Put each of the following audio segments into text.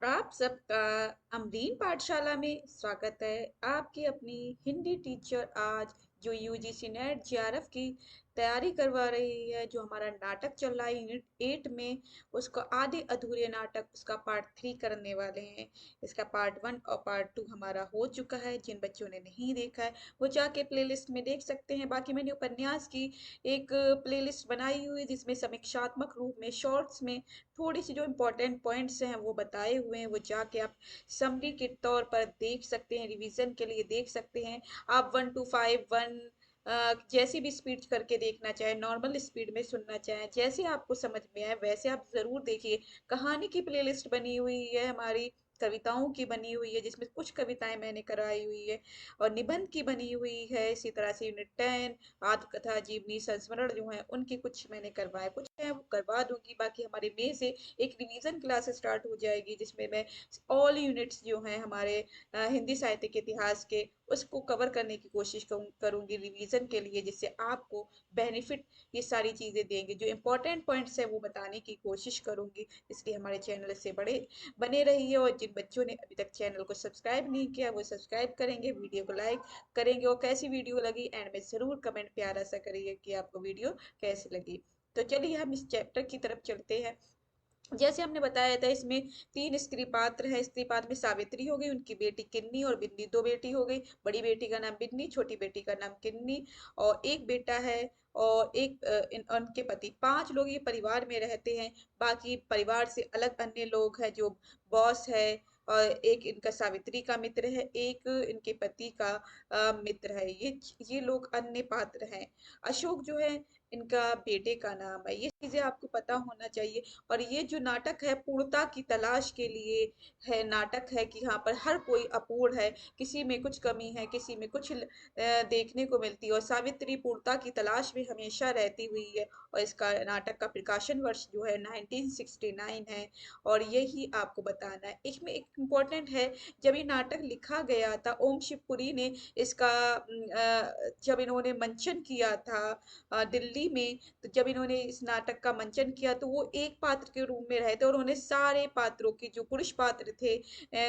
आप सबका अमरीन पाठशाला में स्वागत है। आपकी अपनी हिंदी टीचर आज जो यूजीसी नेट जेआरएफ की तैयारी करवा रही है, जो हमारा नाटक चल रहा है यूनिट 8 में, उसको आधे अधूरे नाटक उसका पार्ट 3 करने वाले हैं। इसका पार्ट 1 और पार्ट 2 हमारा हो चुका है। जिन बच्चों ने नहीं देखा है वो जाके प्लेलिस्ट में देख सकते हैं। बाकी मैंने उपन्यास की एक प्लेलिस्ट बनाई हुई है जिसमें समीक्षात्मक रूप में शॉर्ट्स में थोड़ी सी जो इम्पोर्टेंट पॉइंट्स हैं वो बताए हुए हैं। वो जाके आप समरी के तौर पर देख सकते हैं, रिवीजन के लिए देख सकते हैं। आप 1 to 5 1 जैसी भी स्पीड करके देखना चाहें, नॉर्मल स्पीड में सुनना चाहें, जैसे आपको समझ में आए वैसे आप जरूर देखिए। कहानी की प्लेलिस्ट बनी हुई है हमारी, कविताओं की बनी हुई है जिसमें कुछ कविताएं मैंने कराई हुई है, और निबंध की बनी हुई है। इसी तरह से यूनिट 10 आत्मकथा जीवनी संस्मरण जो है उनके कुछ मैंने करवाए, कुछ है वो करवा दूंगी। बाकी हमारे मई से एक रिवीजन क्लास स्टार्ट हो जाएगी जिसमें मैं ऑल यूनिट्स जो हैं हमारे हिंदी साहित्य के इतिहास के, उसको कवर करने की कोशिश करूंगी रिवीजन के लिए, जिससे आपको बेनिफिट ये सारी चीजें देंगे। जो इंपॉर्टेंट पॉइंट्स है वो बताने की कोशिश करूंगी। इसलिए हमारे चैनल से बड़े बने रहिए, और जिन बच्चों ने अभी तक चैनल को सब्सक्राइब नहीं किया वो सब्सक्राइब करेंगे, वीडियो को लाइक करेंगे, और कैसी वीडियो लगी एंड में जरूर कमेंट प्यारा सा करिए कि आपको वीडियो कैसी लगी। तो चलिए हम इस चैप्टर की तरफ चलते हैं। जैसे हमने बताया था इसमें तीन स्त्री पात्र है। स्त्री पात्र में सावित्री हो गई, उनकी बेटी किन्नी और बिन्नी, दो बेटी हो गई। बड़ी बेटी का नाम बिन्नी, छोटी बेटी का नाम किन्नी, और एक बेटा है और एक उनके पति। पांच लोग ये परिवार में रहते हैं। बाकी परिवार से अलग अन्य लोग हैं जो बॉस है, और एक इनका सावित्री का मित्र है, एक इनके पति का मित्र है। ये लोग अन्य पात्र हैं। अशोक जो है इनका बेटे का नाम है। ये चीजें आपको पता होना चाहिए। और ये जो नाटक है पूर्णता की तलाश के लिए है नाटक है, कि यहाँ पर हर कोई अपूर्ण है, किसी में कुछ कमी है, किसी में कुछ देखने को मिलती है, और सावित्री पूर्णता की तलाश में हमेशा रहती हुई है। और इसका नाटक का प्रकाशन वर्ष जो है 1969 है, और यही आपको बताना है। इसमें एक इम्पोर्टेंट है, जब ये नाटक लिखा गया था ओम शिवपुरी ने इसका जब इन्होंने मंचन किया था दिल्ली में, तो जब इन्होंने इस नाटक का मंचन किया तो वो एक पात्र के रूप में रहे थे, और उन्होंने सारे पात्रों की जो पुरुष पात्र थे,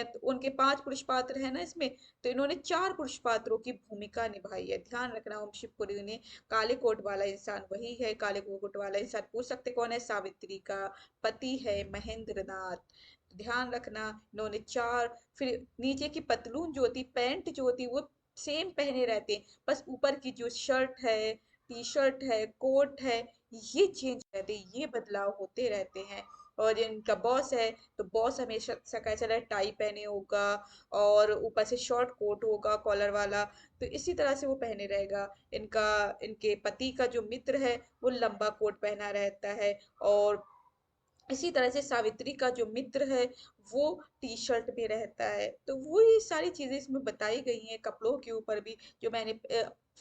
तो उनके पांच पुरुष पात्र है ना इसमें, तो इन्होंने चार पुरुष पात्रों की भूमिका निभाई है। ध्यान रखना, ओम शिवपुरी ने, काले कोट वाला इंसान वही है। काले कोट वाला इंसान पूछ सकते कौन है, सावित्री का पति है महेंद्र नाथ। तो ध्यान रखना इन्होंने चार। फिर नीचे की पतलून जो होती, पैंट जो होती, वो सेम पहने रहते हैं, बस ऊपर की जो शर्ट है, टी शर्ट है, कोट है, ये चेंज रहते हैं, ये बदलाव होते रहते हैं। और इनका बॉस है तो बॉस हमेशा सा कैसा रहे, टाई पहने होगा, और ऊपर से शॉर्ट कोट होगा कॉलर वाला, तो इसी तरह से वो पहने रहेगा। इनका इनके पति का जो मित्र है वो लंबा कोट पहना रहता है, और इसी तरह से सावित्री का जो मित्र है वो टी शर्ट में रहता है। तो वो ये सारी चीजें इसमें बताई गई हैं कपड़ों के ऊपर भी, जो मैंने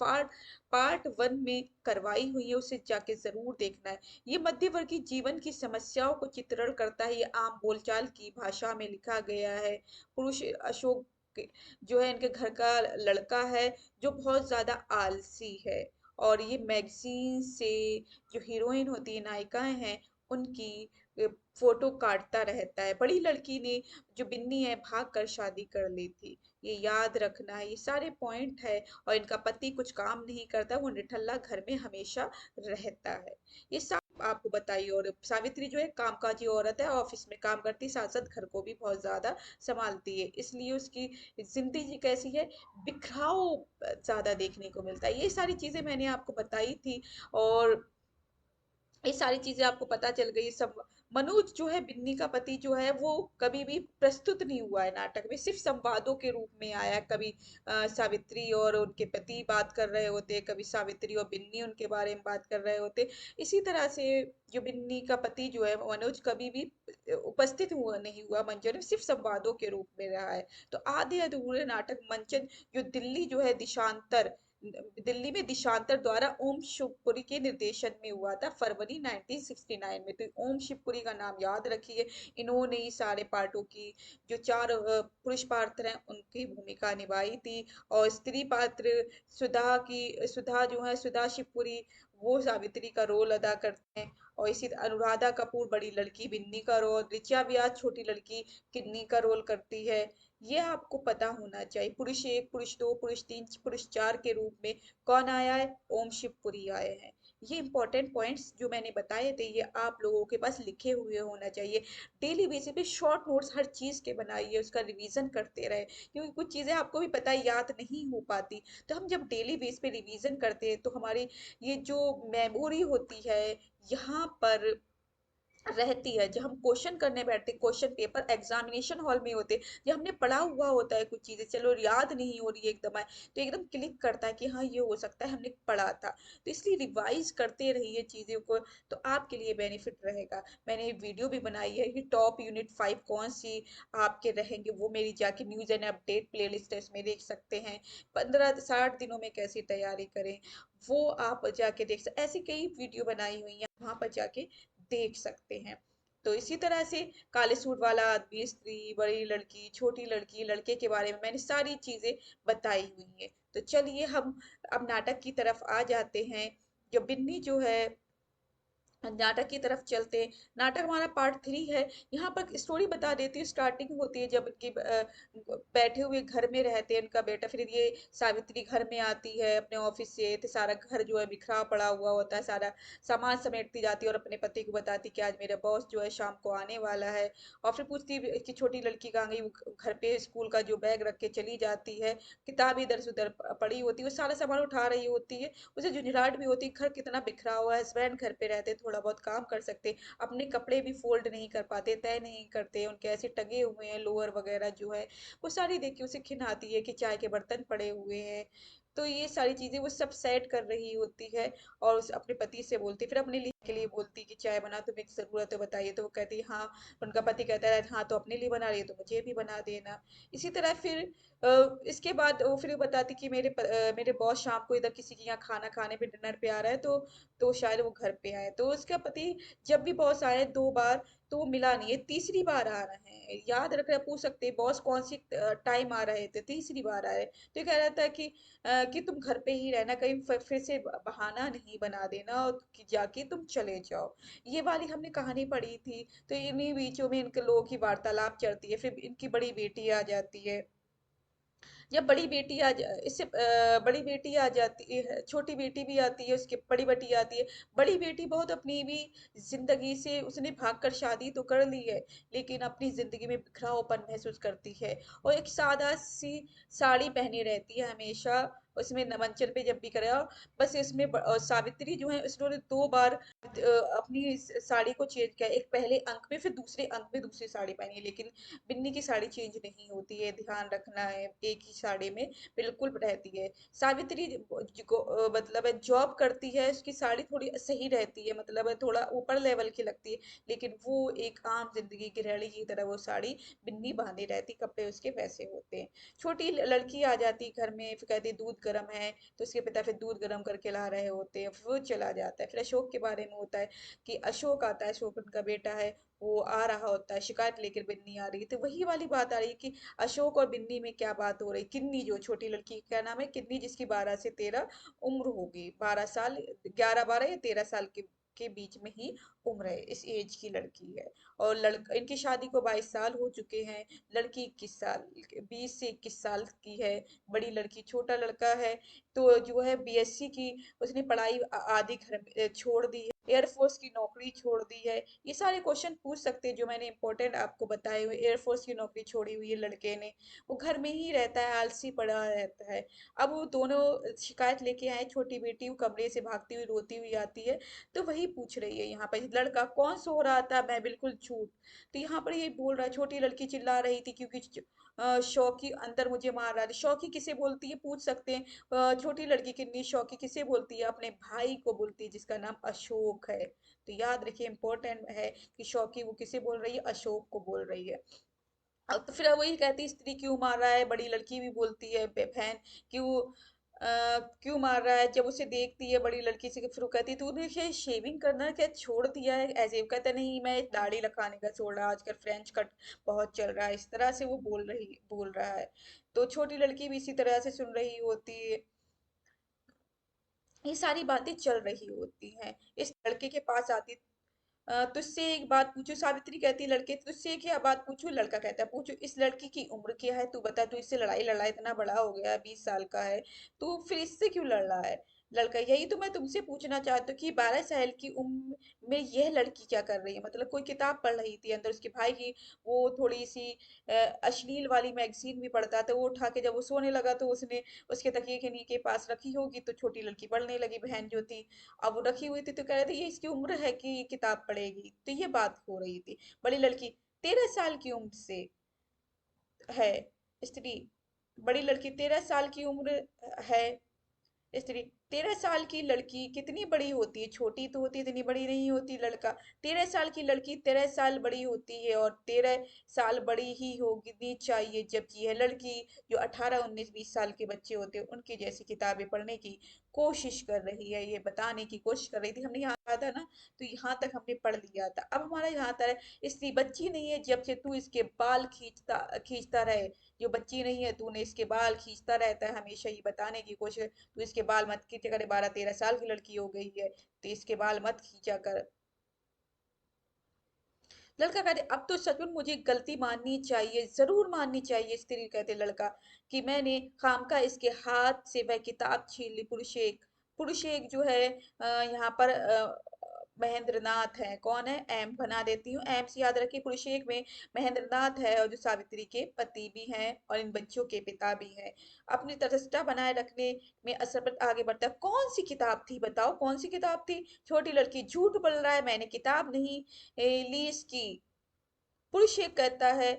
पार्ट पार्ट 1 में करवाई हुई है, उसे जाके जरूर देखना है। ये मध्यवर्गीय जीवन की समस्याओं को चित्रण करता है, ये आम बोलचाल की भाषा में लिखा गया है। पुरुष अशोक जो है इनके घर का लड़का है, जो बहुत ज्यादा आलसी है, और ये मैगजीन से जो हीरोइन होती है, नायिकाएं हैं, उनकी फोटो काटता रहता है। बड़ी लड़की ने जो बिन्नी है भाग कर शादी कर ली थी, ये याद रखना है। ये सारे पॉइंट है। और इनका पति कुछ काम नहीं करता, वो निठल्ला घर में हमेशा रहता है। ये सब आपको बताइए। और सावित्री जो है कामकाजी औरत है, ऑफिस में काम करती, साथ साथ घर को भी बहुत ज्यादा संभालती है, इसलिए उसकी जिंदगी कैसी है, बिखराव ज्यादा देखने को मिलता है। ये सारी चीजें मैंने आपको बताई थी, और ये सारी चीजें आपको पता चल गई सब। मनोज जो है बिन्नी का पति जो है वो कभी भी प्रस्तुत नहीं हुआ है नाटक में, सिर्फ संवादों के रूप में आया है। कभी सावित्री और उनके पति बात कर रहे होते, कभी सावित्री और बिन्नी उनके बारे में बात कर रहे होते। इसी तरह से जो बिन्नी का पति जो है मनोज कभी भी उपस्थित हुआ नहीं हुआ मंचन में, सिर्फ संवादों के रूप में रहा है। तो आधे अधूरे नाटक मंचन जो दिल्ली जो है दिशांतर, दिल्ली में दिशांतर द्वारा ओम शिवपुरी के निर्देशन में हुआ था फरवरी 1969 में। तो ओम शिवपुरी का नाम याद रखिए। इन्होंने ही सारे पार्टों की जो चार पुरुष पात्र हैं उनकी भूमिका निभाई थी। और स्त्री पात्र सुधा की, सुधा जो है सुधा शिवपुरी, वो सावित्री का रोल अदा करते हैं। और इसी अनुराधा कपूर बड़ी लड़की बिन्नी का रोल, ऋचा व्यास छोटी लड़की किन्नी का रोल करती है। ये आपको पता होना चाहिए। पुरुष एक, पुरुष दो, पुरुष तीन, पुरुष चार के रूप में कौन आया है? ओम शिवपुरी आए हैं। ये इंपॉर्टेंट पॉइंट्स जो मैंने बताए थे ये आप लोगों के पास लिखे हुए होना चाहिए। डेली बेसिस पे शॉर्ट नोट्स हर चीज के बनाइए, उसका रिवीजन करते रहे, क्योंकि कुछ चीजें आपको भी पता है याद नहीं हो पाती। तो हम जब डेली बेस पे रिवीजन करते हैं तो हमारी ये जो मेमोरी होती है यहाँ पर रहती है। जब हम क्वेश्चन करने बैठते, क्वेश्चन पेपर एग्जामिनेशन हॉल में होते, जब हमने पढ़ा हुआ होता है कुछ चीजें, चलो याद नहीं हो रही है एकदम आए, तो एकदम क्लिक करता है कि हाँ ये हो सकता है हमने पढ़ा था। तो इसलिए रिवाइज करते रहिए चीजों को, तो आपके लिए बेनिफिट रहेगा। मैंने वीडियो भी बनाई है कि टॉप यूनिट 5 कौन सी आपके रहेंगे, वो मेरी जाके न्यूज एंड अपडेट प्लेलिस्ट है इसमें देख सकते हैं। 15 60 दिनों में कैसी तैयारी करें वो आप जाके देख सकते, ऐसी कई वीडियो बनाई हुई है, वहां पर जाके देख सकते हैं। तो इसी तरह से काले सूट वाला आदमी, स्त्री, बड़ी लड़की, छोटी लड़की, लड़के के बारे में मैंने सारी चीजें बताई हुई है। तो चलिए हम अब नाटक की तरफ आ जाते हैं। जो बिन्नी जो है, नाटक की तरफ चलते हैं। नाटक हमारा पार्ट 3 है। यहाँ पर स्टोरी बता देती हूँ। स्टार्टिंग होती है जब इनकी बैठे हुए घर में रहते हैं उनका बेटा, फिर ये सावित्री घर में आती है अपने ऑफिस से, तो सारा घर जो है बिखरा पड़ा हुआ होता है, सारा सामान समेटती जाती है और अपने पति को बताती कि आज मेरा बॉस जो है शाम को आने वाला है। और फिर पूछती है कि छोटी लड़की कहाँ गई, वो घर पे स्कूल का जो बैग रख के चली जाती है, किताब इधर से उधर पड़ी होती है, वो सारा सामान उठा रही होती है। उसे झुंझलाहट भी होती, घर कितना बिखरा हुआ है, हस्बैंड घर पे रहते, थोड़ा बहुत काम कर सकते, अपने कपड़े भी फोल्ड नहीं कर पाते, तय नहीं करते, उनके ऐसे टंगे हुए हैं लोअर वगैरह जो है, वो सारी देख के उसे खिन आती है कि चाय के बर्तन पड़े हुए हैं। तो ये सारी चीजें वो सब सेट कर रही होती है और उस अपने पति से बोलती, फिर अपने लिए के लिए बोलती कि चाय बना, तुम्हें जरूरत है बताइए, तो वो कहती है हाँ। उनका पति कहता है हाँ तो अपने लिए बना रही है तो मुझे भी बना देना। इसी तरह फिर इसके बाद वो फिर बताती कि मेरे बॉस शाम को इधर किसी के यहाँ खाना खाने पे डिनर पे आ रहा है, तो शायद वो घर पे आए। तो उसका पति जब भी बॉस आए 2 बार, तो वो मिला नहीं है, तीसरी बार आ रहे हैं, याद रख रहे, पूछ सकते हैं बॉस कौन सी टाइम आ रहे थे, तीसरी बार आए। तो ये कह रहा था कि तुम घर पे ही रहना, कहीं फिर से बहाना नहीं बना देना और कि जाके तुम चले जाओ। ये वाली हमने कहानी पढ़ी थी। तो इन्हीं बीचों में इनके लोगों की वार्तालाप चलती है, फिर इनकी बड़ी बेटी आ जाती है। जब बड़ी बेटी इससे बड़ी बेटी आ जाती है, छोटी बेटी भी आती है, उसकी बड़ी बेटी आती है। बड़ी बेटी बहुत अपनी भी जिंदगी से उसने भागकर शादी तो कर ली है, लेकिन अपनी जिंदगी में बिखरावपन महसूस करती है और एक सादा सी साड़ी पहने रहती है हमेशा। उसमें मंचन पे जब भी करे, बस इसमें सावित्री जो है उसने 2 बार अपनी इस साड़ी को चेंज किया, एक पहले अंक में फिर दूसरे अंक में दूसरी साड़ी पहनी है, लेकिन बिन्नी की साड़ी चेंज नहीं होती है, ध्यान रखना है, एक ही साड़ी में बिल्कुल रहती है। सावित्री मतलब है जॉब करती है, उसकी साड़ी थोड़ी सही रहती है, मतलब है थोड़ा ऊपर लेवल की लगती है, लेकिन वो एक आम जिंदगी गृहिणी की तरह वो साड़ी बिन्नी बांधे रहती, कपड़े उसके वैसे होते हैं। छोटी लड़की आ जाती घर में, फिर कहती दूध गर्म है, तो उसके पिता फिर दूध गर्म करके ला रहे होते हैं, फिर वो चला जाता है। फिर अशोक के बारे में होता है कि अशोक आता है, अशोक उनका बेटा है, वो आ रहा होता है शिकायत लेकर, बिन्नी आ रही है, तो वही वाली बात आ रही है कि अशोक और बिन्नी में क्या बात हो रही। किन्नी जो छोटी लड़की क्या नाम है, किन्नी, जिसकी 12 से 13 उम्र होगी, 12 साल, 11 12 या 13 साल के बीच में ही उम्र है, इस एज की लड़की है। और लड़का, इनकी शादी को 22 साल हो चुके हैं। लड़की 21 साल, 20 से 21 साल की है। बड़ी लड़की, छोटा लड़का है तो जो है बीएससी की उसने पढ़ाई आधी घर में छोड़ दी है, एयरफोर्स की नौकरी छोड़ दी है। ये सारे क्वेश्चन पूछ सकते हैं जो मैंने इंपॉर्टेंट आपको बताए हुए। एयरफोर्स की नौकरी छोड़ी हुई है लड़के ने, वो घर में ही रहता है, आलसी पड़ा रहता है। अब वो दोनों शिकायत लेके आए, छोटी बेटी वो कमरे से भागती हुई रोती हुई आती है, तो वही पूछ रही है यहाँ पर, लड़का कौन सो रहा था, मैं बिल्कुल झूठ। तो यहाँ पर ये बोल रहा है, छोटी लड़की चिल्ला रही थी क्योंकि शौकी अंदर मुझे मार रहा था। शौकी किसे बोलती है पूछ सकते हैं। छोटी लड़की किन्नी शौकी किसे बोलती है, अपने भाई को बोलती है जिसका नाम अशोक है। तो याद रखिए, इंपॉर्टेंट है कि शौकी वो किसे बोल रही है, अशोक को बोल रही है। अब तो फिर वही कहती है, स्त्री क्यों मार रहा है, बड़ी लड़की भी बोलती है, बहन क्यों क्यों मार रहा है। जब उसे देखती है बड़ी लड़की से, फिर वो कहती है तूने क्या शेविंग करना क्या छोड़ दिया है, ऐसे वो कहता है, नहीं मैं दाढ़ी लगाने का छोड़ रहा, आजकल फ्रेंच कट बहुत चल रहा है, इस तरह से वो बोल रहा है। तो छोटी लड़की भी इसी तरह से सुन रही होती है। ये सारी बातें चल रही होती हैं। इस लड़के के पास आती, तुझसे एक बात पूछूं, सावित्री कहती है लड़के, तुझसे क्या बात पूछूं? लड़का कहता है, पूछो। इस लड़की की उम्र क्या है? तू बता, तू इससे लड़ाई लड़ा, इतना बड़ा हो गया है, 20 साल का है, तू फिर इससे क्यों लड़ रहा है? लड़का, यही तो मैं तुमसे पूछना चाहता हूँ कि 12 साल की उम्र में यह लड़की क्या कर रही है? मतलब कोई किताब पढ़ रही थी अंदर उसके भाई की, वो थोड़ी सी अश्लील वाली मैगजीन भी पढ़ता था, वो उठा के जब वो सोने लगा तो उसने उसके तकिए के नी के पास रखी होगी, तो छोटी लड़की पढ़ने लगी, बहन जो थी। अब वो रखी हुई थी तो कह रहे थे ये इसकी उम्र है कि ये किताब पढ़ेगी, तो ये बात हो रही थी। बड़ी लड़की 13 साल की उम्र से है, स्त्री। बड़ी लड़की 13 साल की उम्र है, स्त्री। 13 साल की लड़की कितनी बड़ी होती है? छोटी तो होती है, इतनी बड़ी नहीं होती। लड़का, 13 साल की लड़की 13 साल बड़ी होती है, और 13 साल बड़ी ही होनी चाहिए, जबकि यह लड़की जो 18 19 20 साल के बच्चे होते हैं उनकी जैसी किताबें पढ़ने की कोशिश कर रही है, ये बताने की कोशिश कर रही थी। हमने यहाँ कहा था ना, तो यहाँ तक हमने पढ़ लिया था। अब हमारा यहाँ तक है, स्त्री बच्ची नहीं है जब से तू इसके बाल खींचता खींचता रहे। जो बच्ची नहीं है, तूने इसके बाल खींचता रहता है, हमेशा ये बताने की कोशिश, तू इसके बाल मत खींचा करे, 12 13 साल की लड़की हो गई है तो इसके बाल मत खींचा कर। लड़का कहते, अब तो सच में मुझे गलती माननी चाहिए, जरूर माननी चाहिए। स्त्री कहते लड़का, कि मैंने खामखा इसके हाथ से वह किताब छीन ली। पुरुष एक जो है यहाँ पर महेंद्र नाथ है। कौन है? एम बना देती हूँ, एम से याद रखिए। पुरुष एक में महेंद्र नाथ है, और जो सावित्री के पति भी हैं और इन बच्चों के पिता भी हैं। अपनी तटस्थता बनाए रखने में असरपत आगे बढ़ता है। कौन सी किताब थी? बताओ कौन सी किताब थी? छोटी लड़की, झूठ बोल रहा है, मैंने किताब नहीं ली इसकी। पुरुष एक कहता है,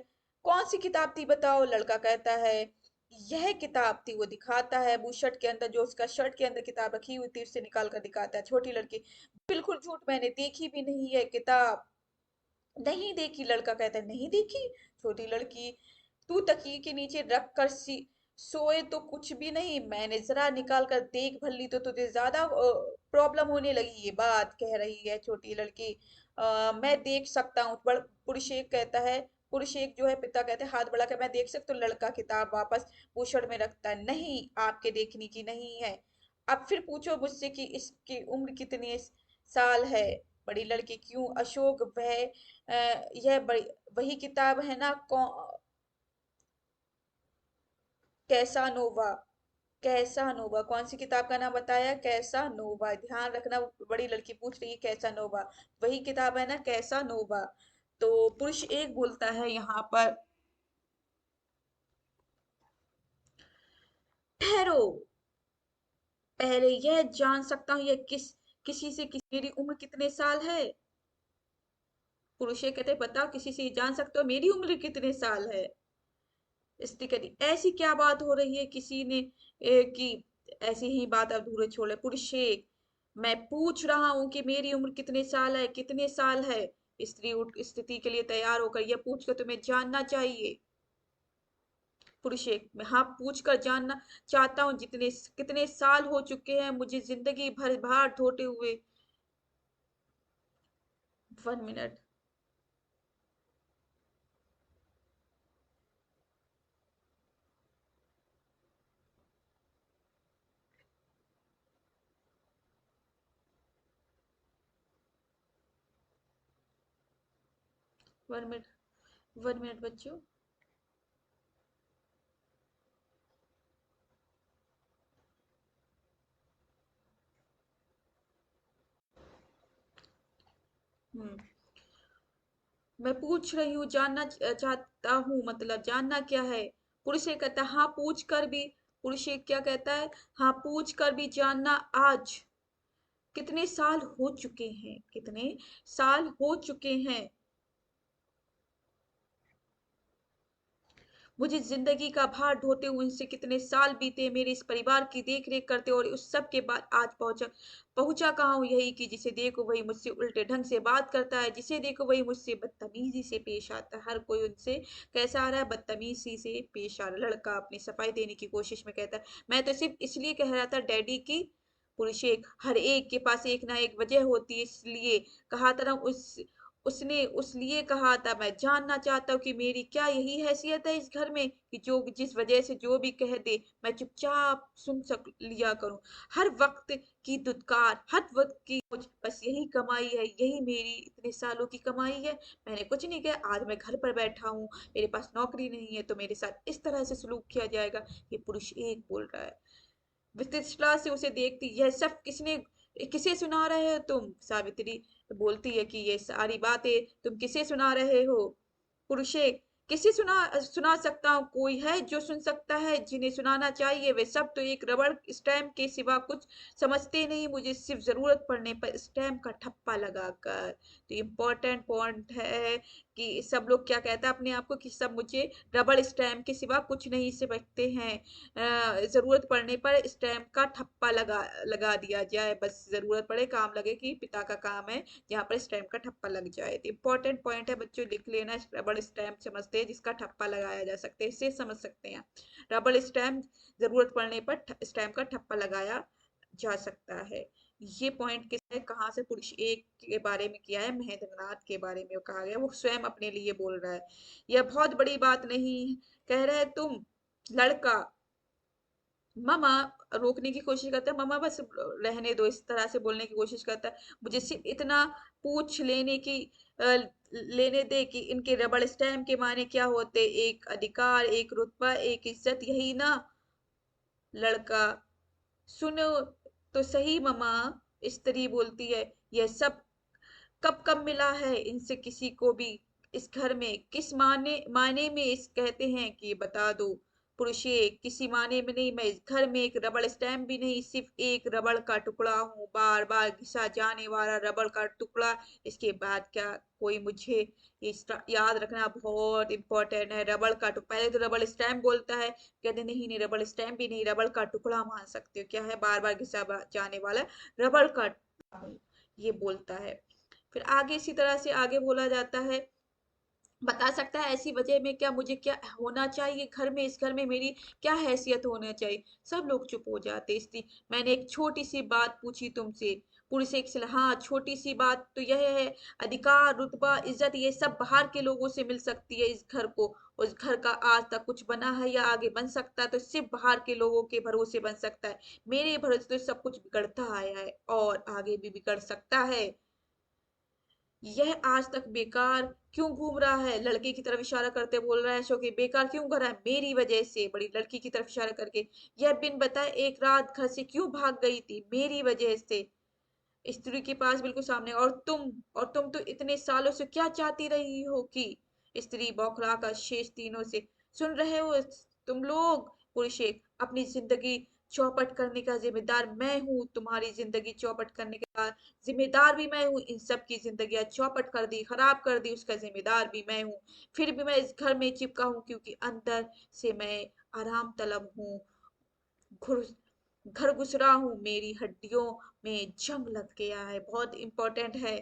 कौन सी किताब थी बताओ? लड़का कहता है, यह किताब थी। वो दिखाता है बुशर्ट के अंदर, जो उसका शर्ट के अंदर किताब रखी हुई थी उससे निकाल कर दिखाता है। छोटी लड़की, बिल्कुल झूठ, मैंने देखी भी नहीं है किताब, नहीं देखी। लड़का कहता है, नहीं देखी? छोटी लड़की, तू तकिए के नीचे रख कर सी सोए तो कुछ भी नहीं, मैंने जरा निकाल कर देख भली तो तुझे ज्यादा प्रॉब्लम होने लगी। ये बात कह रही है छोटी लड़की। मैं देख सकता हूँ, पुरुष एक कहता है। पुरुष एक जो है पिता कहते हैं, हाथ बढ़ा कर, मैं देख सकता हूँ। लड़का किताब वापस पूछड़ में रखता है, नहीं, आपके देखने की नहीं है। अब फिर पूछो मुझसे कि इसकी उम्र कितनी साल है? बड़ी लड़की, क्यों अशोक, वह यह बड़ी वही किताब है ना, कैसानोवा। कैसानोवा, कौन सी किताब का नाम बताया? कैसानोवा, ध्यान रखना। बड़ी लड़की पूछ रही है कैसानोवा, वही किताब है ना, कैसानोवा। तो पुरुष एक बोलता है यहाँ पर, ठहरो, पहले यह जान सकता हूँ यह किसी से मेरी उम्र कितने साल है? पुरुष ये कहते, बताओ, किसी से जान सकते हो मेरी उम्र कितने साल है? स्त्री कहती, ऐसी क्या बात हो रही है किसी ने कि ऐसी ही बात अधूरे छोड़े। पुरुष एक, मैं पूछ रहा हूं कि मेरी उम्र कितने साल है, कितने साल है? स्त्री उठ स्थिति के लिए तैयार होकर, यह पूछ कर तुम्हें जानना चाहिए। पुरुष एक, मैं हाँ पूछ कर जानना चाहता हूँ, जितने कितने साल हो चुके हैं मुझे जिंदगी भर भार ढोते हुए। 1 मिनट। 1 मिनट, 1 मिनट बच्चों। हम्म, मैं पूछ रही हूँ, जानना चाहता हूँ, मतलब जानना क्या है? पुरुष ये कहता है, हाँ पूछ कर भी। पुरुष ये क्या कहता है? हाँ पूछ कर भी जानना। आज कितने साल हो चुके हैं? कितने साल हो चुके हैं मुझे जिंदगी का भार ढोते हुए? इनसे कितने साल बीते मेरे इस परिवार की देख रेख करते, और उस सब के बाद आज पहुंचा पहुंचा कहाँ हूँ? यही कि जिसे देखो वही मुझसे उल्टे ढंग से बात करता है, जिसे देखो वही मुझसे बदतमीजी से पेश आता है। हर कोई उनसे कैसा आ रहा है? बदतमीजी से पेश आ रहा है। लड़का अपनी सफाई देने की कोशिश में कहता है, मैं तो सिर्फ इसलिए कह रहा था डैडी की। पुरुष एक, हर एक के पास एक ना एक वजह होती है, इसलिए कहा था ना, उसने उस लिए कहा था, मैं जानना चाहता हूँ कि मेरी क्या यही हैसियत है इस घर में कि जो जिस वजह से जो भी कह दे मैं चुपचाप सुन सक लिया करूं। हर वक्त की दुत्कार, हर वक्त की मुझ बस यही कमाई है, यही मेरी इतने सालों की कमाई है। मैंने कुछ नहीं किया, आज मैं घर पर बैठा हूँ, मेरे पास नौकरी नहीं है तो मेरे साथ इस तरह से सलूक किया जाएगा। ये पुरुष एक बोल रहा है। विशिष्टता से उसे देखती, यह सब किसने किसे सुना रहे हो तुम? सावित्री बोलती है कि ये सारी बातें तुम किसे सुना रहे हो? पुरुषे, किसे सुना सुना सकता हूँ? कोई है जो सुन सकता है? जिन्हें सुनाना चाहिए वे सब तो एक रबड़ स्टैम्प के सिवा कुछ समझते नहीं, मुझे सिर्फ जरूरत पड़ने पर स्टैम्प का ठप्पा लगाकर। तो इम्पोर्टेंट पॉइंट है कि सब लोग क्या कहता है अपने आप को कि सब मुझे रबड़ स्टैम्प के सिवा कुछ नहीं समझते हैं। जरूरत पड़ने पर स्टैम्प का ठप्पा लगा लगा दिया जाए, बस जरूरत पड़े काम लगे कि पिता का काम है, जहाँ पर स्टैम्प का ठप्पा लग जाए। तो इंपॉर्टेंट पॉइंट है बच्चों, लिख लेना। रबड़ स्टैम्प समझते हैं जिसका ठप्पा लगाया जा सकता है, इसे समझ सकते हैं। रबड़ स्टैम्प, जरूरत पड़ने पर स्टैम्प का ठप्पा लगाया जा सकता है। ये पॉइंट किस है, कहाँ से? पुरुष एक के बारे में किया है, महेंद्रनाथ के बारे में कहा गया, वो स्वयं अपने लिए बोल रहा है। यह बहुत बड़ी बात नहीं कह रहे तुम लड़का। मामा रोकने की कोशिश करता है, मामा बस रहने दो, इस तरह से बोलने की कोशिश करता है। मुझे सिर्फ इतना पूछ लेने की लेने दे कि इनके रबड़ स्टैम्प के माने क्या होते? एक अधिकार, एक रुतबा, एक इज्जत, यही ना? लड़का, सुनो तो सही मामा, स्त्री बोलती है। यह सब कब कब मिला है इनसे किसी को भी इस घर में? किस माने माने में इस कहते हैं कि बता दो? पुरुषे, किसी माने में नहीं, मैं इस घर में एक रबड़ स्टैम्प भी नहीं, सिर्फ एक रबड़ का टुकड़ा हूँ, बार बार घिसा जाने वाला रबड़ का टुकड़ा। इसके बाद क्या कोई मुझे याद रखना बहुत इंपॉर्टेंट है। रबड़ का टुकड़ा, पहले तो रबड़ स्टैम्प बोलता है, कहते नहीं नहीं रबड़ स्टैम्प भी नहीं, रबड़ का टुकड़ा मान सकते हो। क्या है? बार बार घिसा जाने वाला रबड़ का टुकड़ा हूँ, ये बोलता है। फिर आगे इसी तरह से आगे बोला जाता है, बता सकता है ऐसी वजह में क्या मुझे क्या होना चाहिए घर में, इस घर में मेरी क्या हैसियत होना चाहिए? सब लोग चुप हो जाते। इसलिए मैंने एक छोटी सी बात पूछी तुमसे। पुलिस एक सलाह, हाँ छोटी सी बात तो यह है, अधिकार, रुतबा, इज्जत ये सब बाहर के लोगों से मिल सकती है इस घर को। उस घर का आज तक कुछ बना है या आगे बन सकता है तो सिर्फ बाहर के लोगों के भरोसे बन सकता है। मेरे भरोसे तो सब कुछ बिगड़ता आया है और आगे भी बिगड़ सकता है। यह आज तक बेकार क्यों घूम रहा है? लड़के की तरफ इशारा करते बोल रहा है शोकी, बेकार क्यों कर रहा है? मेरी वजह से। बड़ी लड़की की तरफ इशारा करके, यह बिन बताए एक रात घर से क्यों भाग गई थी? मेरी वजह से। स्त्री के पास बिल्कुल सामने, और तुम तो इतने सालों से क्या चाहती रही हो कि? स्त्री बौखला कर शेष तीनों से, सुन रहे हो तुम लोग? पुरुष एक, अपनी जिंदगी चौपट करने का जिम्मेदार मैं हूँ, तुम्हारी जिंदगी चौपट करने का जिम्मेदार भी मैं हूँ। इन सब की जिंदगी चौपट कर दी, खराब कर दी, उसका जिम्मेदार भी मैं हूँ। फिर भी मैं इस घर में चिपका हूँ क्योंकि अंदर से मैं आराम तलब हूँ। घुर घर घुसरा हूँ, मेरी हड्डियों में जंग लग गया है। बहुत इंपॉर्टेंट है।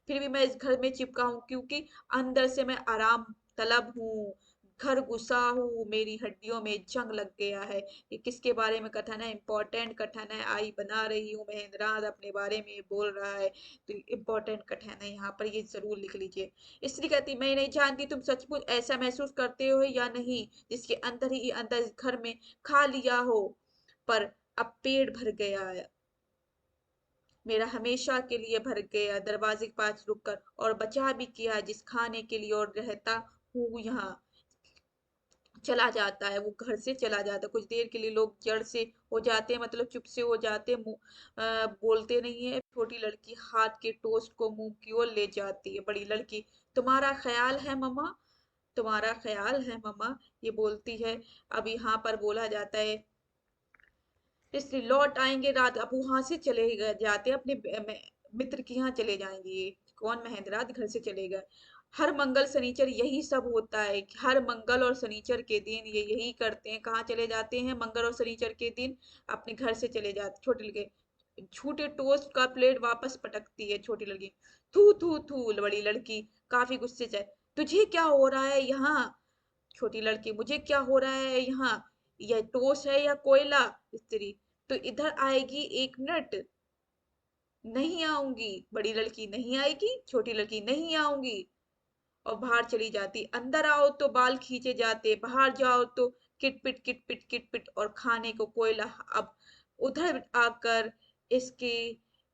फिर भी मैं इस घर में चिपका हूँ क्योंकि अंदर से मैं आराम तलब हूँ। घर घुसा हूँ, मेरी हड्डियों में जंग लग गया है। ये किसके बारे में कथन है? इंपॉर्टेंट कथन है। आई बना रही हूँ, महेंद्रनाथ अपने बारे में बोल रहा है, तो इंपॉर्टेंट कथन है यहाँ पर, ये जरूर लिख लीजिए। स्त्री कहती, मैं नहीं जानती तुम सचमुच ऐसा महसूस करते हो या नहीं, जिसके अंदर ही अंदर इस घर में खा लिया हो, पर अब पेट भर गया है मेरा, हमेशा के लिए भर गया। दरवाजे के पास रुककर और बचा भी किया, जिस खाने के लिए और रहता हूँ यहाँ चला जाता है, वो घर से चला जाता है। कुछ देर के लिए लोग जड़ से हो जाते हैं, मतलब चुप से हो जाते हैं, बोलते नहीं है। छोटी लड़की हाथ के टोस्ट को मुंह की ओर ले जाती है। बड़ी लड़की, तुम्हारा ख्याल है मम्मा, तुम्हारा ख्याल है मम्मा, ये बोलती है। अब यहाँ पर बोला जाता है, इसलिए लौट आएंगे रात। अब वहां से चले गए, जाते अपने मित्र के यहाँ चले जाएंगे। ये कौन? महेंद्र घर से चले गए। हर मंगल शनिचर यही सब होता है कि हर मंगल और शनिचर के दिन ये यही करते हैं। कहाँ चले जाते हैं? मंगल और शनिचर के दिन अपने घर से चले जाते। छोटी लड़की झूठे टोस्ट का प्लेट वापस पटकती है। छोटी लड़की, थू थू थू। बड़ी लड़की काफी गुस्से से, तुझे क्या हो रहा है यहाँ? छोटी लड़की, मुझे क्या हो रहा है यहाँ? यह टोस्ट है या कोयला? स्त्री, तो इधर आएगी एक मिनट। नहीं आऊंगी, बड़ी लड़की नहीं आएगी, छोटी लड़की नहीं आऊंगी, और बाहर चली जाती। अंदर आओ तो बाल खींचे जाते, बाहर जाओ तो किटपिट किटपिट किटपिट, और खाने को कोयला। अब उधर आकर इसके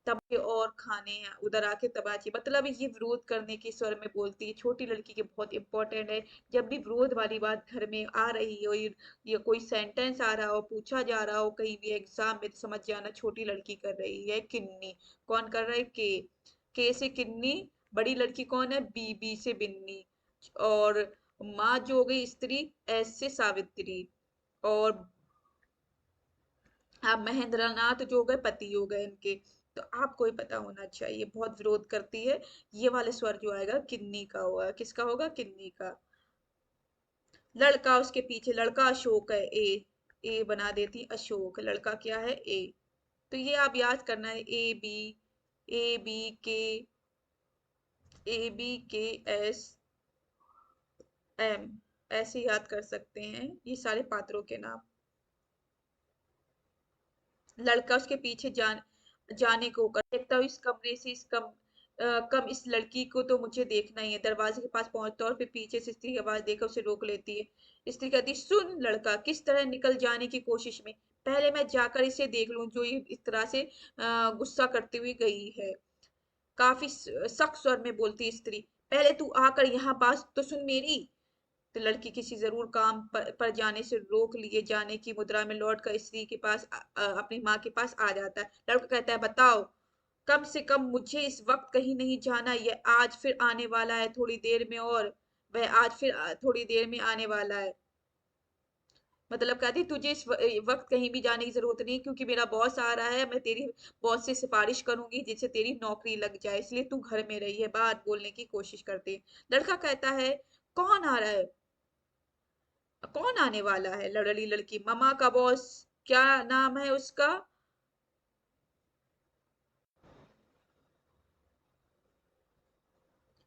तमचे और खाने हैं, उधर आके तमाचे, मतलब ये विरोध करने के स्वर में बोलती है। छोटी लड़की के बहुत इंपॉर्टेंट है, जब भी विरोध वाली बात घर में आ रही हो, ये कोई सेंटेंस आ रहा हो, पूछा जा रहा हो कहीं भी एग्जाम में, तो समझ जाना छोटी लड़की कर रही है किन्नी। कौन कर रहा है? के से किन्नी। बड़ी लड़की कौन है? बी, बी से बिन्नी। और माँ जो हो गई स्त्री, एस से सावित्री। और आप महेंद्र नाथ जो हो गए पति हो गए इनके। तो आपको ही पता होना चाहिए, बहुत विरोध करती है। ये वाले स्वर जो आएगा किन्नी का होगा। किसका होगा? किन्नी का। लड़का, उसके पीछे लड़का अशोक है, ए। ए बना देती अशोक, लड़का क्या है? ए। तो ये आप याद करना है, ए बी, ए बी के, ए बी के एस एम, ऐसे याद कर सकते हैं ये सारे पात्रों के नाम। लड़का उसके पीछे जाने को होकर देखता हूँ, इस कमरे से इस कम इस लड़की को तो मुझे देखना ही है। दरवाजे के पास पहुंचता और फिर पीछे से स्त्री की आवाज देकर उसे रोक लेती है। स्त्री कहती, सुन लड़का, किस तरह निकल जाने की कोशिश में, पहले मैं जाकर इसे देख लूं जो ये इस तरह से गुस्सा करती हुई गई है। काफी सख्त स्वर में बोलती स्त्री, पहले तू आकर यहाँ बात तो सुन मेरी। तो लड़की किसी जरूर काम पर जाने से रोक लिए जाने की मुद्रा में लौट कर स्त्री के पास अपनी माँ के पास आ जाता है। लड़का कहता है, बताओ, कम से कम मुझे इस वक्त कहीं नहीं जाना, ये आज फिर आने वाला है थोड़ी देर में, और वह आज फिर थोड़ी देर में आने वाला है। मतलब कहती, तुझे इस वक्त कहीं भी जाने की जरूरत नहीं, क्योंकि मेरा बॉस आ रहा है, मैं तेरी बॉस से सिफारिश करूंगी जिससे तेरी नौकरी लग जाए, इसलिए तू घर में रही है। बात बोलने की कोशिश करती है। लड़का कहता है, कौन आ रहा है? कौन आने वाला है? लड़ली लड़की, मामा का बॉस। क्या नाम है उसका?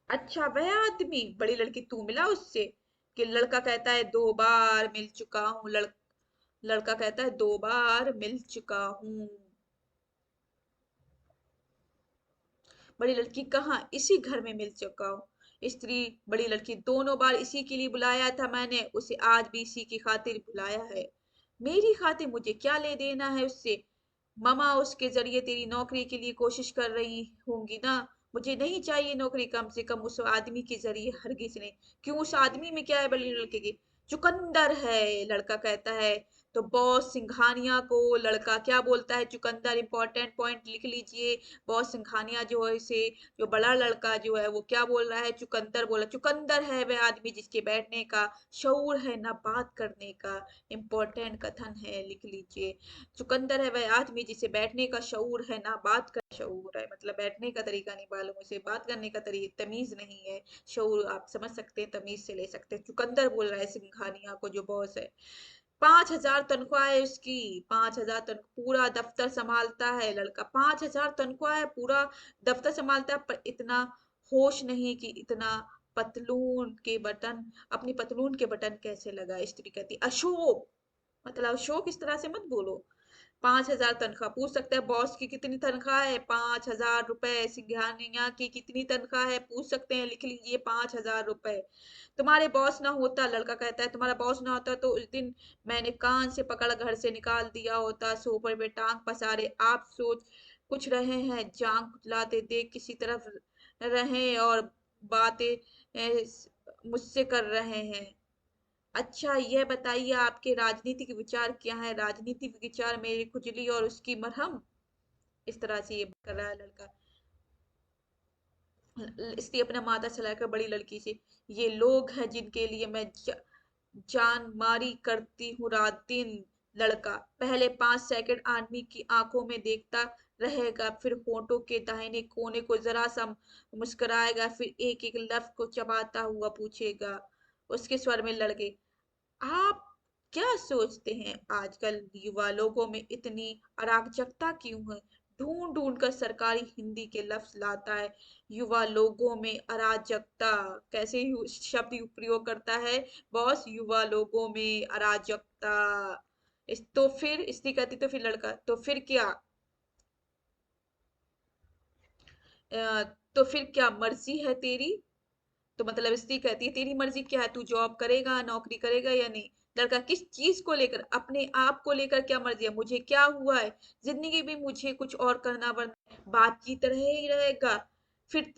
अच्छा, वह आदमी। बड़ी लड़की, तू मिला उससे? कि लड़का कहता है, 2 बार मिल चुका हूँ। लड़का कहता है, 2 बार मिल चुका हूँ। बड़ी लड़की, कहाँ? इसी घर में मिल चुका हूँ। स्त्री, बड़ी लड़की, दोनों बार इसी के लिए बुलाया था मैंने उसे, आज भी इसी की खातिर बुलाया है। मेरी खातिर? मुझे क्या ले देना है उससे? मामा उसके जरिए तेरी नौकरी के लिए कोशिश कर रही होंगी ना। मुझे नहीं चाहिए नौकरी, कम से कम उस आदमी के जरिए हरगिज नहीं। क्यों? उस आदमी में क्या है? बड़ी लड़के की, चुकंदर है। लड़का कहता है, तो बॉस सिंघानिया को लड़का क्या बोलता है? चुकंदर। इंपॉर्टेंट पॉइंट लिख लीजिए। बॉस सिंघानिया जो है इसे, जो बड़ा लड़का जो है वो क्या बोल रहा है? चुकंदर बोला। चुकंदर है वह आदमी जिसके बैठने का शऊर है ना बात करने का। इंपॉर्टेंट कथन है, लिख लीजिए। चुकंदर है वह आदमी जिसे बैठने का शऊर है ना बात का शऊर है, मतलब बैठने का तरीका नहीं मालूम उसे, बात करने का तरीका तमीज नहीं है। शऊर आप समझ सकते हैं, तमीज से ले सकते हैं। चुकंदर बोल रहा है सिंघानिया को, जो बॉस है। 5,000 तनख्वाह है उसकी। 5,000 पूरा दफ्तर संभालता है लड़का। 5,000 तनख्वाह है, पूरा दफ्तर संभालता है, पर इतना होश नहीं कि इतना पतलून के बटन, अपनी पतलून के बटन कैसे लगा। स्त्री कहती, अशोक, मतलब अशोक इस तरह से मत बोलो। 5,000 तनख्वाह। पूछ सकते हैं बॉस की कितनी तनख्वाह है? 5,000 रुपए। सिंघानिया की कितनी तनख्वाह है? पूछ सकते हैं, लिख लीजिए, 5,000 रुपए। तुम्हारे बॉस ना होता, लड़का कहता है, तुम्हारा बॉस ना होता तो उस दिन मैंने कान से पकड़ घर से निकाल दिया होता, सोफे पे टांग पसारे। आप सोच कुछ रहे हैं, जांग कुचलाते देख किसी तरफ रहे, और बातें मुझसे कर रहे हैं। अच्छा, यह बताइए, आपके राजनीतिक विचार क्या है? राजनीतिक विचार, मेरी खुजली और उसकी मरहम। इस तरह से ये कर रहा है लड़का। इसलिए अपना माथा चलाकर बड़ी लड़की से, ये लोग हैं जिनके लिए मैं जान मारी करती हूँ रात दिन। लड़का, पहले 5 सेकंड आदमी की आंखों में देखता रहेगा, फिर होठों के दाहिने कोने को जरा सा मुस्कुराएगा, फिर एक एक लफ्ज को चबाता हुआ पूछेगा। उसके स्वर में लड़के, आप क्या सोचते हैं आजकल युवा लोगों में इतनी अराजकता क्यों है? ढूंढ ढूंढ कर सरकारी हिंदी के लफ्ज लाता है। युवा लोगों में अराजकता, कैसे शब्द प्रयोग करता है बॉस? युवा लोगों में अराजकता। इस तो फिर स्त्री कहती, तो फिर लड़का, तो फिर क्या? तो फिर क्या मर्जी है तेरी? तो मतलब स्त्री कहती है तेरी मर्जी क्या है, तू जॉब करेगा, नौकरी करेगा या नहीं? लड़का किस चीज को लेकर, अपने आप को लेकर क्या मर्जी है, मुझे क्या हुआ है, जिंदगी में मुझे कुछ और करना वरना बातचीत रहे ही रहेगा। फिर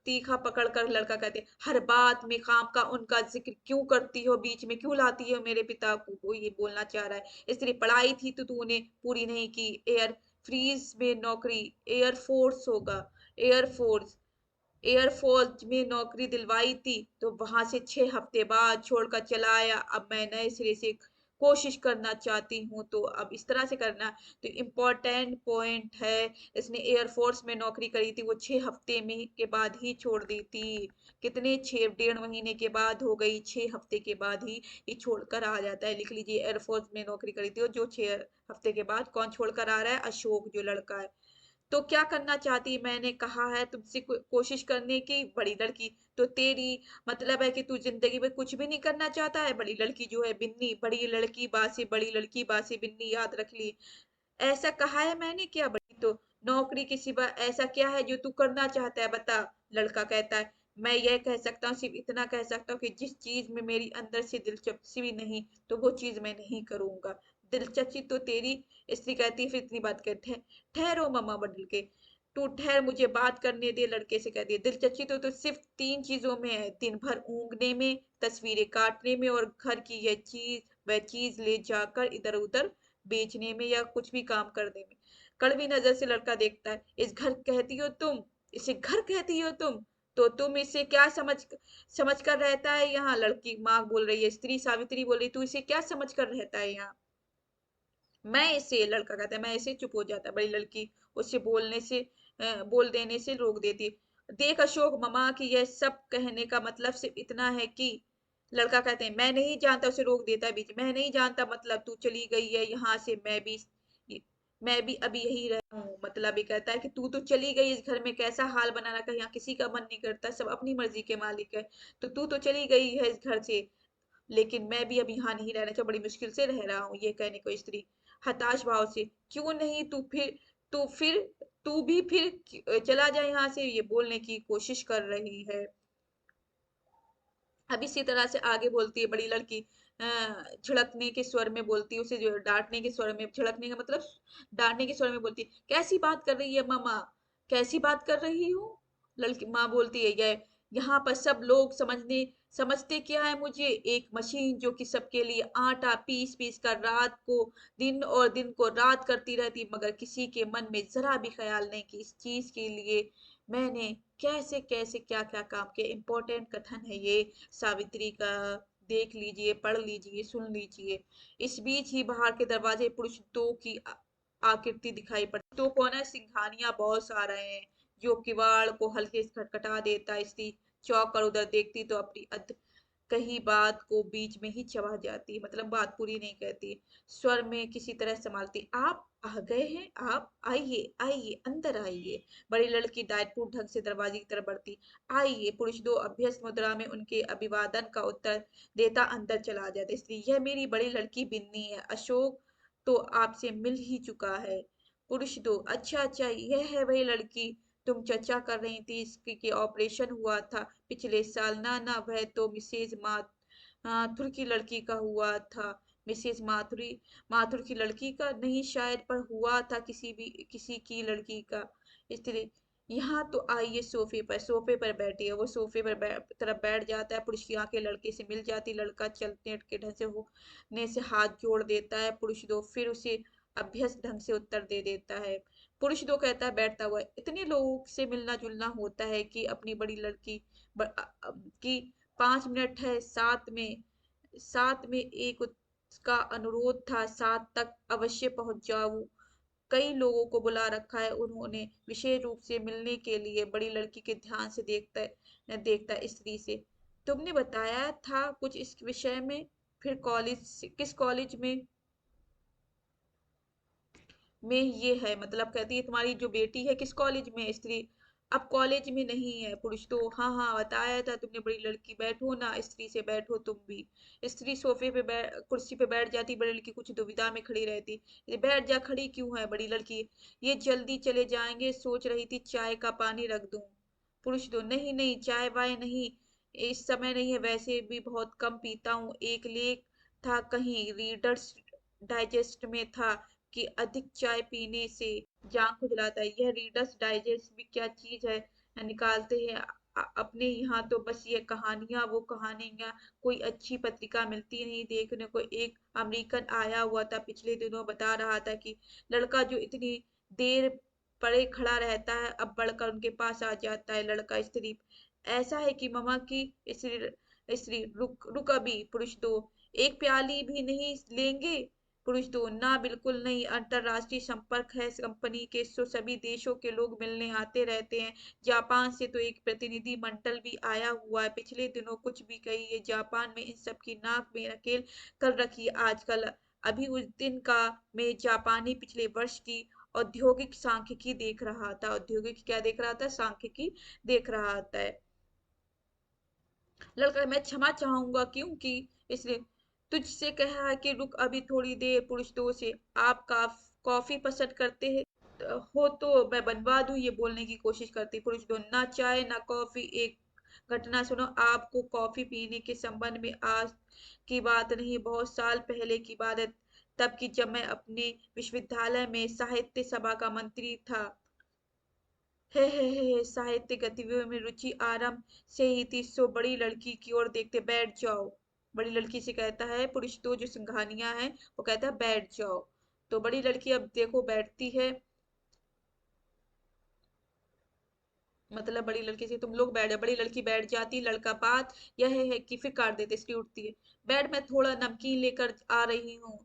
तीखा पकड़ कर लड़का कहते हैं, हर बात में काम का उनका जिक्र क्यों करती हो, बीच में क्यों लाती हो मेरे पिता को? वो ये बोलना चाह रहा है, इसलिए पढ़ाई थी तो तूने पूरी नहीं की, एयर फ्रीज में नौकरी, एयरफोर्स होगा, एयरफोर्स एयरफोर्स में नौकरी दिलवाई थी, तो वहां से 6 हफ्ते बाद छोड़कर चला आया। अब मैं नए सिरे से कोशिश करना चाहती हूँ, तो अब इस तरह से करना। तो इम्पोर्टेंट पॉइंट है, इसने एयरफोर्स में नौकरी करी थी, वो 6 हफ्ते में के बाद ही छोड़ दी थी। कितने 6 डेढ़ महीने के बाद हो गई, 6 हफ्ते के बाद ही ये छोड़कर आ जाता है। लिख लीजिए, एयरफोर्स में नौकरी करी थी और जो 6 हफ्ते के बाद कौन छोड़कर आ रहा है, अशोक जो लड़का है। तो क्या करना चाहती, मैंने कहा है तुमसे कोशिश करने की, बड़ी लड़की। तो तेरी मतलब है कि तू जिंदगी में कुछ भी नहीं करना चाहता है? बड़ी लड़की जो है बिन्नी, बड़ी लड़की बासी, बड़ी लड़की बासी बिन्नी, याद रख ली। ऐसा कहा है मैंने क्या? बड़ी तो नौकरी के सिवा ऐसा क्या है जो तू करना चाहता है, बता। लड़का कहता है, मैं यह कह सकता हूँ, सिर्फ इतना कह सकता हूँ कि जिस चीज में मेरी अंदर से दिलचस्पी भी नहीं, तो वो चीज मैं नहीं करूंगा। दिलचस्पी तो तेरी, स्त्री कहती है, फिर इतनी बात कहते हैं, ठहरो मामा बदल के, तू ठहर, मुझे बात करने दे। लड़के से कहती है, दिलचस्पी तो सिर्फ 3 चीजों में है, दिन भर ऊँगने में, तस्वीरें काटने में, और घर की यह चीज वह चीज ले जाकर इधर उधर बेचने में, या कुछ भी काम करने में। कड़वी नजर से लड़का देखता है, इस घर कहती हो तुम, इसे घर कहती हो तुम, तो तुम इसे क्या समझ कर रहता है यहाँ? लड़की माँ बोल रही है, स्त्री सावित्री बोल रही, तू इसे क्या समझ कर रहता है यहाँ? मैं इसे, लड़का कहता है, मैं इसे, चुप हो जाता है। बड़ी लड़की उससे बोल देने से रोक देती। देख अशोक मामा कि यह सब कहने का मतलब सिर्फ इतना है कि, लड़का कहते हैं, मैं नहीं जानता, उसे रोक देता है बीच में, मैं नहीं जानता, मतलब तू चली गई है यहाँ से, मैं भी अभी यही रहा हूँ। मतलब ये कहता है कि तू तो चली गई, इस घर में कैसा हाल बना रखा है, यहाँ किसी का मन नहीं करता, सब अपनी मर्जी के मालिक है। तो तू तो चली गई है इस घर से, लेकिन मैं भी अब यहाँ नहीं रहना चाहता, बड़ी मुश्किल से रह रहा हूँ। ये कहने को स्त्री हताश भाव से, क्यों नहीं, तू फिर तू भी फिर चला जाए यहाँ से, ये बोलने की कोशिश कर रही है। अब इसी तरह से आगे बोलती है बड़ी लड़की, झिड़कने के स्वर में बोलती है उसे, जो डांटने के स्वर में, झिड़कने का मतलब डांटने के स्वर में बोलती है, कैसी बात कर रही है मामा, कैसी बात कर रही हूँ? लड़की माँ बोलती है, यह यहाँ पर सब लोग समझते क्या है मुझे, एक मशीन जो कि सबके लिए आटा पीस पीस कर रात को दिन और दिन को रात करती रहती, मगर किसी के मन में जरा भी ख्याल नहीं कि इस चीज के लिए मैंने कैसे कैसे क्या क्या काम किया। इम्पोर्टेंट कथन है ये सावित्री का, देख लीजिए, पढ़ लीजिए, सुन लीजिए। इस बीच ही बाहर के दरवाजे पुरुष दो की आकृति दिखाई पड़ती। तो कौन है? सिंघानिया बॉस आ रहे हैं, जो किवाड़ को हल्के से खटखटा देता। स्त्री चौंक कर उधर देखती तो अपनी कही बात को बीच में ही चबा जाती, मतलब बात पूरी नहीं कहती, स्वर में किसी तरह संभालती, आप आ गए हैं, आप आइए आइए अंदर आइए। बड़ी लड़की डायटपूट ढंग से दरवाजे की तरफ बढ़ती, आइए। पुरुष दो अभ्यस्त मुद्रा में उनके अभिवादन का उत्तर देता अंदर चला जाता। इसलिए यह मेरी बड़ी लड़की बिन्नी है, अशोक तो आपसे मिल ही चुका है। पुरुष दो, अच्छा अच्छा, यह है वही लड़की तुम चर्चा कर रही थी, इसकी के ऑपरेशन हुआ था पिछले साल? ना ना, वह तो मिसेज माथुर की लड़की का हुआ था। मिसेज माथुर की लड़की का नहीं शायद, पर हुआ था किसी की लड़की का। स्त्री, यहाँ तो आइए, सोफे पर बैठिए। वो सोफे पर तरफ बैठ जाता है, पुरुष की आंखें लड़के से मिल जाती, लड़का चलते के ढंग से होने से हाथ जोड़ देता है। पुरुष दो फिर उसे अभ्यस्त ढंग से उत्तर दे देता है। पुरुष दो कहता है बैठता हुआ, इतने लोगों से मिलना जुलना होता है कि अपनी बड़ी लड़की की 5 मिनट है, साथ में एक उसका अनुरोध था, 7 तक अवश्य पहुंच जाऊं। कई लोगों को बुला रखा है उन्होंने विशेष रूप से मिलने के लिए। बड़ी लड़की के ध्यान से देखता स्त्री से, तुमने बताया था कुछ इस विषय में, फिर किस कॉलेज में ये है? मतलब कहती है, तुम्हारी जो बेटी है किस कॉलेज में? स्त्री, अब कॉलेज में नहीं है। पुरुष तो हाँ हाँ बताया था तुमने, बड़ी लड़की बैठो ना, स्त्री से बैठो तुम भी। स्त्री सोफे पे कुर्सी पे बैठ जाती, बड़ी लड़की कुछ दुविधा में खड़ी रहती। ये बैठ जा, खड़ी क्यों है बड़ी लड़की? ये जल्दी चले जाएंगे, सोच रही थी चाय का पानी रख दूं। पुरुष तो नहीं नहीं, चाय वाय नहीं, इस समय नहीं है, वैसे भी बहुत कम पीता हूँ। एक लेख था कहीं रीडर्स डाइजेस्ट में था कि अधिक चाय पीने से जान खुजलाता है। यह रीडर्स डाइजेस्ट भी क्या चीज है, निकालते हैं अपने यहाँ तो बस ये कहानियां वो कहानियां। कोई अच्छी पत्रिका मिलती नहीं देखने को। एक अमेरिकन आया हुआ था पिछले दिनों, बता रहा था कि लड़का जो इतनी देर पड़े खड़ा रहता है, अब बढ़कर उनके पास आ जाता है लड़का। स्त्री ऐसा है कि ममा की स्त्री स्त्री रुक रुक अभी। पुरुष तो एक प्याली भी नहीं लेंगे? पुरुष तो ना बिल्कुल नहीं, अंतरराष्ट्रीय संपर्क है कंपनी के, सो सभी देशों के लोग मिलने आते रहते हैं। जापान से तो एक प्रतिनिधि मंडल भी आया हुआ है पिछले दिनों। कुछ भी कहिए, जापान में इन सब की नाक में नकेल कर रखी है आजकल। अभी उस दिन का मैं जापानी पिछले वर्ष की औद्योगिक सांख्यिकी देख रहा था। औद्योगिक क्या देख रहा था? सांख्यिकी देख रहा था। लड़का मैं क्षमा चाहूंगा क्योंकि इसलिए तुझसे कहा है कि रुक अभी थोड़ी देर। पुरुष तो से आप कॉफी पसंद करते हैं हो तो मैं बनवा दूं, ये बोलने की कोशिश करती। पुरुष तो ना चाय ना कॉफी। एक घटना सुनो, आपको कॉफी पीने के संबंध में आज की बात नहीं, बहुत साल पहले की बात है। तब की जब मैं अपने विश्वविद्यालय में साहित्य सभा का मंत्री था। हे साहित्य गतिविधियों में रुचि आरंभ से ही थी। सो बड़ी लड़की की ओर देखते, बैठ जाओ। बड़ी लड़की से कहता है पुरुष तो, जो सिंघानिया है वो कहता है बैठ जाओ। तो बड़ी लड़की अब देखो बैठती है, मतलब बड़ी लड़की से तुम लोग बैठ जाओ। बड़ी लड़की बैठ जाती। लड़का बात यह है कि फिर काट देते, इसलिए उठती है। बैठ, मैं थोड़ा नमकीन लेकर आ रही हूँ।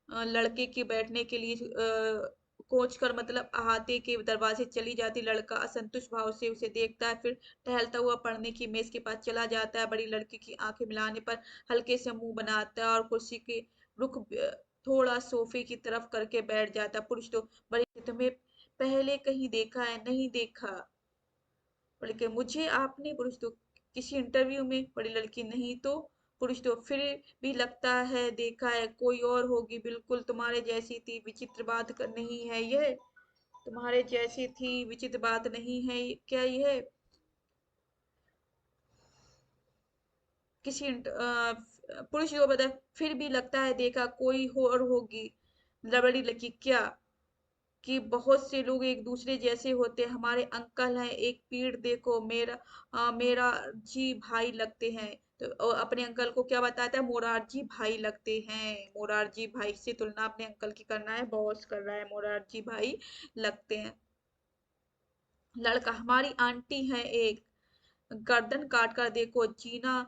लड़के के बैठने के लिए कोच कर मतलब अहाते के दरवाजे चली जाती। लड़का असंतुष्ट भाव से उसे देखता है, फिर टहलता हुआ पढ़ने की मेज के पास चला जाता है। बड़ी लड़की की आंखें मिलाने पर हल्के से मुंह बनाता है और कुर्सी के रुख थोड़ा सोफे की तरफ करके बैठ जाता है। पुरुष तो बड़ी, तुम्हें पहले कहीं देखा है? नहीं देखा। बल्कि मुझे आपने? पुरुष तो किसी इंटरव्यू में? बड़ी लड़की नहीं तो। पुरुष तो फिर भी लगता है देखा है, कोई और होगी, बिल्कुल तुम्हारे जैसी थी, विचित्र बात नहीं है यह? तुम्हारे जैसी थी, विचित्र बात नहीं है क्या यह? किसी पुरुष को बता, फिर भी लगता है देखा, कोई हो और होगी। बड़ी लड़की क्या कि बहुत से लोग एक दूसरे जैसे होते हैं। हमारे अंकल हैं, एक पीठ देखो, मेरा जी भाई लगते हैं। तो अपने अंकल को क्या बताता है? मोरारजी भाई लगते हैं। मोरारजी भाई से तुलना अपने अंकल की करना है, बॉस कर रहा है, मोरारजी भाई लगते हैं। लड़का हमारी आंटी है एक, गर्दन काट कर देखो, जीना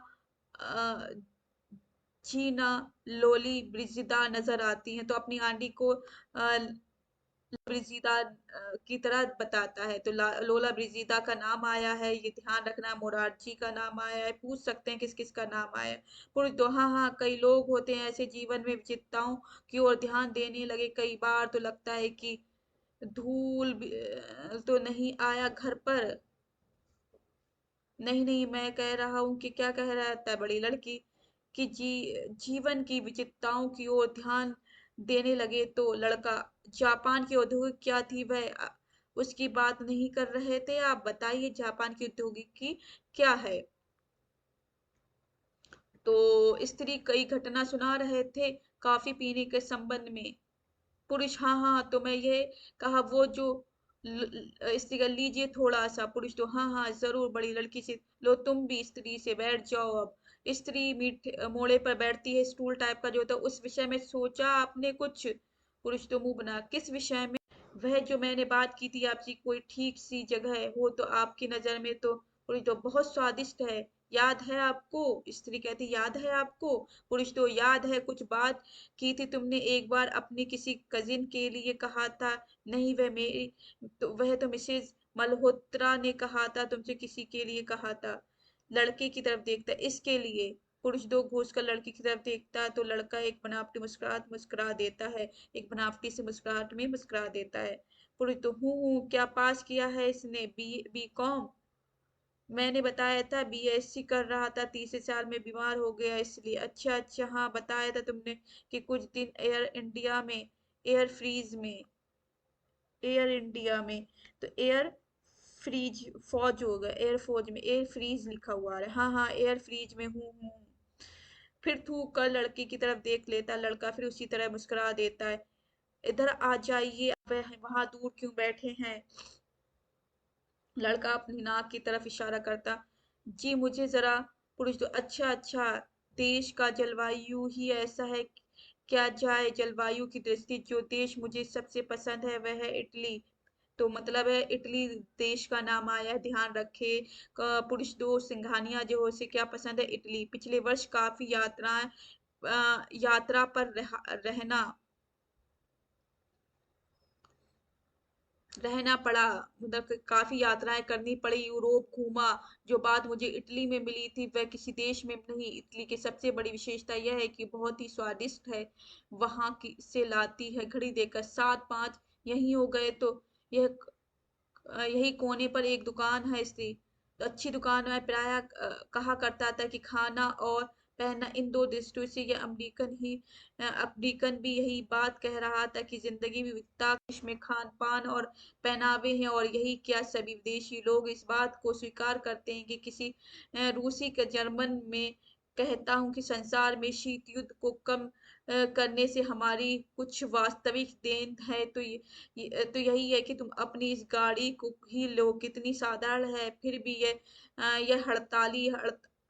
जीना लोली ब्रिजिदा नजर आती हैं। तो अपनी आंटी को ब्रिजीदा की तरह बताता है। तो लोला ब्रिजीदा का नाम आया है, ये ध्यान रखना। मोरारजी का नाम आया है, पूछ सकते हैं किस किस का नाम आया है। पुरुष तो हाँ हाँ, कई लोग होते हैं ऐसे जीवन में विचित्रताओं की ओर ध्यान देने लगे। कई बार तो लगता है कि धूल तो नहीं आया घर पर। नहीं नहीं, मैं कह रहा हूँ कि क्या कह रहा था बड़ी लड़की कि जीवन की विचित्रताओं की ओर ध्यान देने लगे। तो लड़का जापान की औद्योगिक क्या थी वह, उसकी बात नहीं कर रहे थे? आप बताइए जापान की औद्योगिकी क्या है? तो स्त्री कई घटना सुना रहे थे कॉफी पीने के संबंध में। पुरुष हाँ हाँ, तो मैं ये कहा वो जो स्त्री का लीजिए थोड़ा सा। पुरुष तो हाँ हाँ जरूर। बड़ी लड़की से, लो तुम भी स्त्री से बैठ जाओ अब। स्त्री मीठे मोड़े पर बैठती है, स्टूल टाइप का जो होता है, उस विषय में सोचा आपने कुछ? पुरुष तो मुंह बना, किस विषय में? वह जो मैंने बात की थी आपसी, कोई ठीक सी जगह हो तो आपकी नजर में? तो पुरुष तो बहुत स्वादिष्ट है, याद है आपको? स्त्री कहती याद है आपको? पुरुष तो याद है, कुछ बात की थी तुमने एक बार अपनी किसी कजिन के लिए कहा था। नहीं वह मेरी, तो वह तो मिसेज मल्होत्रा ने कहा था, तुमसे किसी के लिए कहा था। लड़के की तरफ देखता है, इसके लिए? पुरुष दो घूस कर लड़की की तरफ देखता है। तो लड़का एक बनावटी मुस्कुराहट मुस्कुरा देता है, एक बनावटी से मुस्कुराहट में मुस्कुरा देता है। पुरुष तो हूँ, क्या पास किया है इसने? B com. मैंने बताया था बीएससी कर रहा था, तीसरे साल में बीमार हो गया इसलिए। अच्छा अच्छा, हाँ बताया था तुमने कि कुछ दिन एयर फ्रीज में एयर इंडिया में, तो एयर फ्रीज फौज होगा, एयर फौज में एयर फ्रीज लिखा हुआ है। हाँ हाँ, एयर फ्रीज में हूँ। फिर थूक कर लड़की की तरफ देख लेता, लड़का फिर उसी तरह मुस्कुरा देता है। इधर आ जाइए, वह वहां दूर क्यों बैठे हैं? लड़का अपनी नाक की तरफ इशारा करता। जी मुझे जरा। पुरुष तो अच्छा अच्छा, देश का जलवायु ही ऐसा है, क्या जाए जलवायु की दृष्टि। जो देश मुझे सबसे पसंद है वह है इटली। तो मतलब है इटली देश का नाम आया, ध्यान रखे। पुरुष दो सिंघानिया जो है, उसे क्या पसंद है? इटली। पिछले वर्ष काफी यात्रा पर रहना रहना पड़ा, मतलब कि काफी यात्राएं करनी पड़ी, यूरोप घूमा। जो बात मुझे इटली में मिली थी वह किसी देश में नहीं। इटली की सबसे बड़ी विशेषता यह है कि बहुत ही स्वादिष्ट है। वहां की से लाती है घड़ी देकर 7-5 यही हो गए तो। यह यही कोने पर एक दुकान है इसकी, तो अच्छी दुकान है। प्रायः कहा करता था कि खाना और पहनना इन दो दृष्टियों से यह अमेरिकन भी यही बात कह रहा था कि जिंदगी विविधता इसमें खान पान और पहनावे हैं। और यही क्या, सभी विदेशी लोग इस बात को स्वीकार करते हैं कि किसी रूसी के जर्मन में कहता हूँ कि संसार में शीत युद्ध को कम करने से हमारी कुछ वास्तविक देन है। तो यही है कि तुम अपनी इस गाड़ी को ही लो, कितनी साधारण है फिर भी यह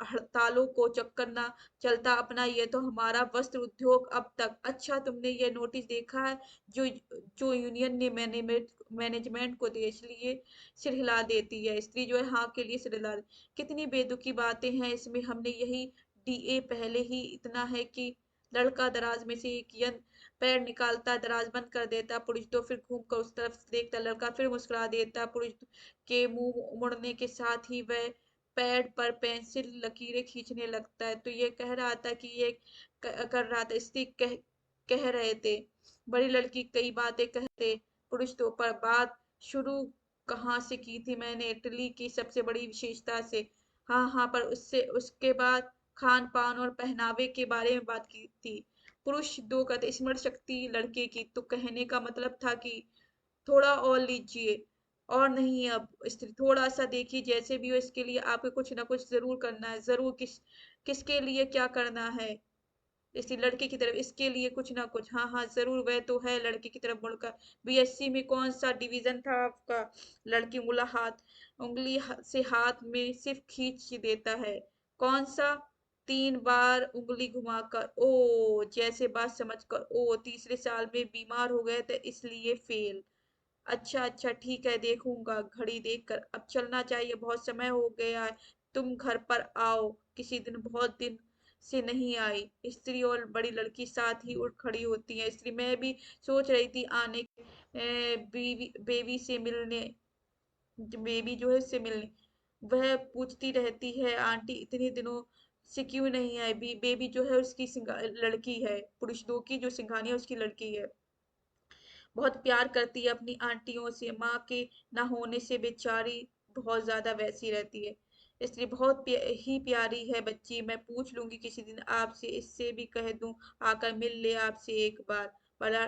हड़तालों को चक्कर ना चलता अपना। ये तो हमारा वस्त्र उद्योग अब तक। अच्छा, तुमने ये नोटिस देखा है जो जो यूनियन ने मैनेजमेंट को देश लिए सिर हिला देती है? स्त्री जो है हाँ के लिए सिर हिला कितनी बेतुकी बातें हैं इसमें। हमने यही डीए पहले ही इतना है कि लड़का दराज में से एक यंत्र पैर निकालता, दराज बंद कर देता। पुरुष तो फिर घूम कर उस तरफ देखता, लड़का फिर मुस्कुरा देता। पुरुष के मुंह मुड़ने के साथ ही वह पैड पर पेंसिल लकीरें खींचने लगता है। तो ये कह रहा था कि ये कर रहा था, स्त्री कह रहे थे। बड़ी लड़की कई बातें कहते। पुरुष तो पर बात शुरू कहाँ से की थी मैंने? इटली की सबसे बड़ी विशेषता से। हाँ हाँ, पर उससे उसके बाद खान पान और पहनावे के बारे में बात की थी। पुरुष दो कहते स्मरण शक्ति लड़के की, तो कहने का मतलब था कि थोड़ा और लीजिए। और नहीं, अब स्त्री थोड़ा सा देखिए, जैसे भी हो इसके लिए आपको कुछ ना कुछ जरूर करना है। जरूर किसके लिए क्या करना है? इसी लड़के की तरफ, इसके लिए कुछ ना कुछ। हाँ हाँ जरूर, वह तो है। लड़के की तरफ मुड़कर, बीएससी में कौन सा डिवीजन था आपका? लड़की उंगली से हाथ में सिर्फ खींच देता है। कौन सा? 3 बार उंगली घुमाकर। ओ, जैसे बात समझकर, ओ तीसरे साल में बीमार हो गए थे इसलिए फेल। अच्छा अच्छा ठीक है, देखूंगा घड़ी देखकर। अब चलना चाहिए, बहुत समय हो गया है। तुम घर पर आओ किसी दिन, बहुत दिन से नहीं आई। स्त्री और बड़ी लड़की साथ ही उठ खड़ी होती है। स्त्री, मैं भी सोच रही थी आने बेबी से मिलने। बेबी जो है उससे मिलने। वह पूछती रहती है आंटी इतने दिनों से क्यों नहीं आई? बेबी जो है उसकी लड़की है, पुरुष दो की जो सिंघानिया उसकी लड़की है। बहुत प्यार करती है अपनी आंटियों से। माँ के ना होने से बेचारी बहुत ज्यादा वैसी रहती है। इसलिए बहुत ही प्यारी है बच्ची। मैं पूछ लूंगी किसी दिन आपसे, इससे भी कह दूं आकर मिल ले आपसे एक बार।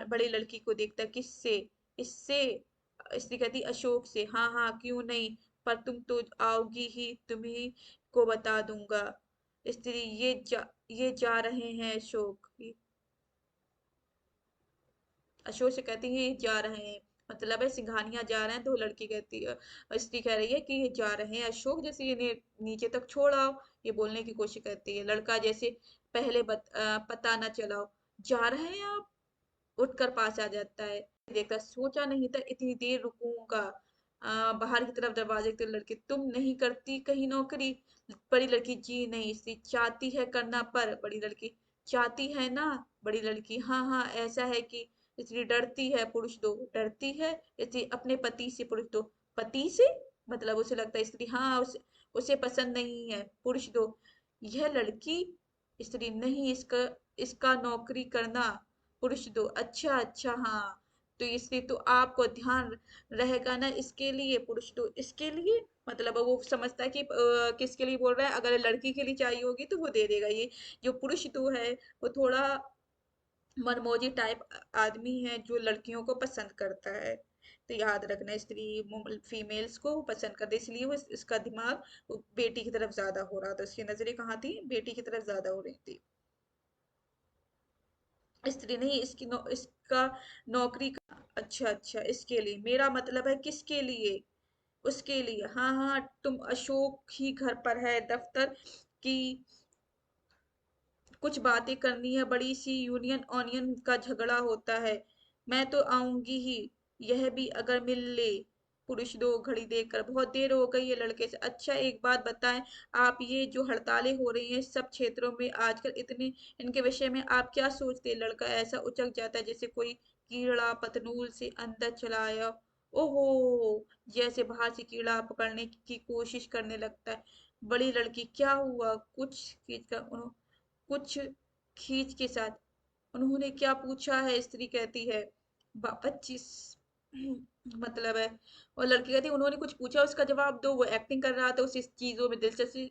बड़ी लड़की को देखता, किससे? इससे? इसलिए कहती अशोक से। हाँ हाँ क्यों नहीं, पर तुम तो आओगी ही, तुम्ही को बता दूंगा। स्त्री, ये जा रहे हैं अशोक। अशोक से कहती है ये जा रहे हैं, मतलब है सिंघानिया जा रहे हैं। तो लड़की कहती है, स्त्री कह रही है कि ये जा रहे हैं अशोक, जैसे इन्हें नीचे तक छोड़ आओ। ये बोलने की कोशिश करती है। लड़का जैसे पहले पता न चला हो। जा रहे हैं आप? उठकर पास आ जाता है। देखता, सोचा नहीं था इतनी देर रुकूंगा। बाहर की तरफ दरवाजे की तरफ लड़की, तुम नहीं करती कहीं नौकरी? बड़ी लड़की, जी नहीं। स्त्री, चाहती है करना पर? बड़ी लड़की, चाहती है ना? बड़ी लड़की, हाँ हाँ ऐसा है कि स्त्री डरती है। पुरुष दो, डरती है स्त्री अपने पति से। पुरुष दो, पति से? मतलब उसे लगता है, स्त्री हाँ उसे पसंद नहीं है। पुरुष दो, यह लड़की? स्त्री, नहीं, इसका इसका नौकरी करना। पुरुष दो, अच्छा अच्छा हाँ, तो इसलिए तो आपको ध्यान रहेगा ना, इसके लिए पुरुष तो इसके लिए, मतलब वो समझता है कि किसके लिए बोल रहा है, अगर लड़की के लिए चाहिए होगी तो वो दे देगा। ये जो पुरुष तो है वो थोड़ा मनमोजी टाइप आदमी है, जो लड़कियों को पसंद करता है। तो याद रखना, स्त्री फीमेल्स को पसंद करते, इसलिए वो इसका दिमाग वो बेटी की तरफ ज्यादा हो रहा था, उसकी नजरें कहाँ थी, बेटी की तरफ ज्यादा हो रही थी। स्त्री नहीं, इसका नौकरी का। अच्छा अच्छा, इसके लिए मेरा मतलब है किसके लिए, उसके लिए। हाँ हाँ, तुम अशोक ही घर पर है दफ्तर की, कुछ बातें करनी है, बड़ी सी यूनियन ऑनियन का झगड़ा होता है। मैं तो आऊंगी ही, यह भी अगर मिल ले। पुरुष दो घड़ी देखकर, बहुत देर हो गई है लड़के से। अच्छा एक बात बताएं, आप ये जो हड़तालें हो रही हैं सब क्षेत्रों में आजकल इतने, इनके विषय में आप क्या सोचते हैं। लड़का ऐसा उचक जाता है जैसे कोई कीड़ा पतनूल से अंदर चला आया। ओहो, जैसे बाहर से कीड़ा पकड़ने की कोशिश करने लगता है। बड़ी लड़की, क्या हुआ, कुछ कुछ खींच के साथ। उन्होंने क्या पूछा है, स्त्री कहती है। 25 मतलब है। और लड़की कहती है उन्होंने कुछ पूछा, उसका जवाब दो। वो एक्टिंग कर रहा था, उसे इस चीजों में दिलचस्पी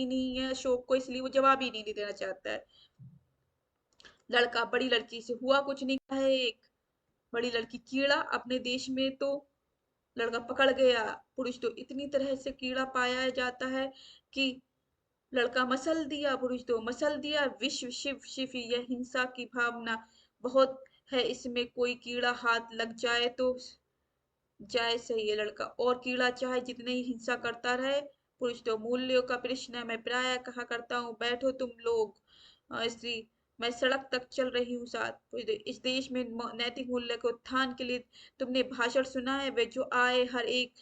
नहीं है अशोक को, इसलिए वो जवाब ही नहीं देना चाहता है। लड़का, बड़ी लड़की से हुआ कुछ नहीं है एक। बड़ी लड़की, कीड़ा अपने देश में तो लड़का पकड़ गया। पुरुष तो इतनी तरह से कीड़ा पाया जाता है कि लड़का मसल दिया, पुरुष तो मसल दिया। विश्व शिव शिव, यह हिंसा की भावना बहुत है इसमें, कोई कीड़ा हाथ लग जाए तो जाए सही है लड़का, और कीड़ा चाहे जितने ही हिंसा करता रहे। पुरुष तो मूल्यों का प्रश्न है, मैं प्राय कहा करता हूँ बैठो तुम लोग। स्त्री, मैं सड़क तक चल रही हूँ साथ। पुरुष तो, इस देश में नैतिक मूल्य के उत्थान के लिए तुमने भाषण सुना है, वे जो आए हर एक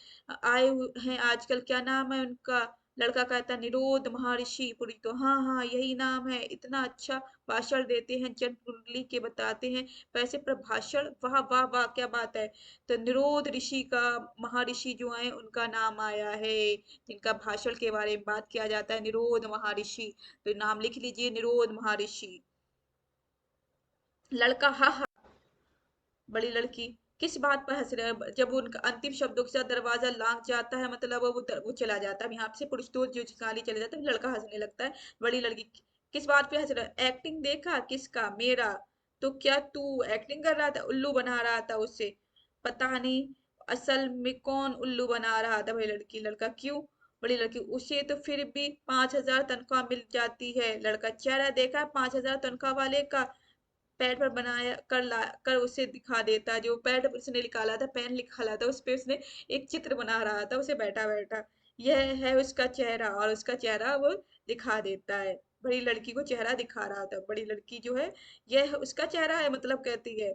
आए हैं आजकल, क्या नाम है उनका। लड़का कहता, निरोध महर्षि। पुरी तो, हाँ हाँ यही नाम है, इतना अच्छा भाषण देते हैं, जन कुंडली के बताते हैं। वैसे प्रभाषण, वाह वाह वाह, क्या बात है। तो निरोध ऋषि का, महर्षि जो है उनका नाम आया है, जिनका भाषण के बारे में बात किया जाता है, निरोध महर्षि। तो नाम लिख लीजिए, निरोध महर्षि। लड़का, हा हा। बड़ी लड़की, किस बात पर हंस रहे हैं। जब उनका अंतिम शब्दों के साथ दरवाजा लांग जाता है, मतलब वो चला जाता है यहाँ से, पुरुष तो जो गाली चले जाता है, लड़का हंसने लगता है। बड़ी लड़की, किस बात पे हंस रहा है। एक्टिंग देखा, किसका, मेरा। तो क्या तू एक्टिंग कर रहा था, उल्लू बना रहा था उसे। पता नहीं असल में कौन उल्लू बना रहा था। बड़ी लड़की, लड़का, क्यों। बड़ी लड़की, उसे तो फिर भी 5,000 तनख्वाह मिल जाती है। लड़का, चेहरा देखा 5,000 तनख्वाह वाले का, पैड पर बनाया कर ला कर उसे दिखा देता, जो पैड उसने निकाला था, पेन निकाला था, उस पे उसने एक चित्र बना रहा था उसे बैठा बैठा। यह है उसका चेहरा, और उसका चेहरा वो दिखा देता है। बड़ी लड़की को चेहरा दिखा रहा था। बड़ी लड़की जो है, यह उसका चेहरा है, मतलब कहती है,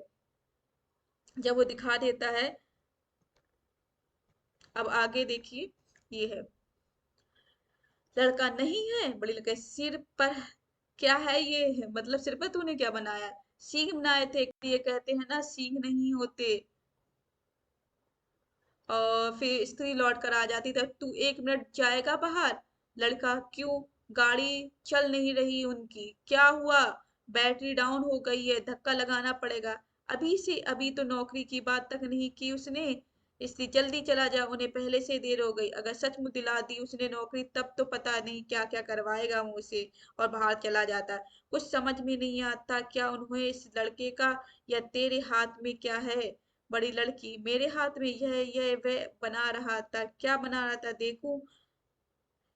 जब वो दिखा देता है। अब आगे देखिए, ये है। लड़का, नहीं है। बड़ी लड़की, सिर पर क्या है ये, मतलब सिर पर तूने क्या बनाया। सींग बनाए थे, ये कहते हैं ना सींग नहीं होते। और फिर स्त्री लौट कर आ जाती, तब तू 1 मिनट जाएगा बाहर। लड़का, क्यों, गाड़ी चल नहीं रही उनकी, क्या हुआ। बैटरी डाउन हो गई है, धक्का लगाना पड़ेगा। अभी से, अभी तो नौकरी की बात तक नहीं की उसने। इसलिए जल्दी चला जा, उन्हें पहले से देर हो गई। अगर सचमुच दिला दी उसने नौकरी, तब तो पता नहीं क्या क्या करवाएगा मुंह से। और बाहर चला जाता। कुछ समझ में नहीं आता, क्या उन्हें इस लड़के का, या तेरे हाथ में क्या है। बड़ी लड़की, मेरे हाथ में यह वह बना रहा था, क्या बना रहा था देखूं।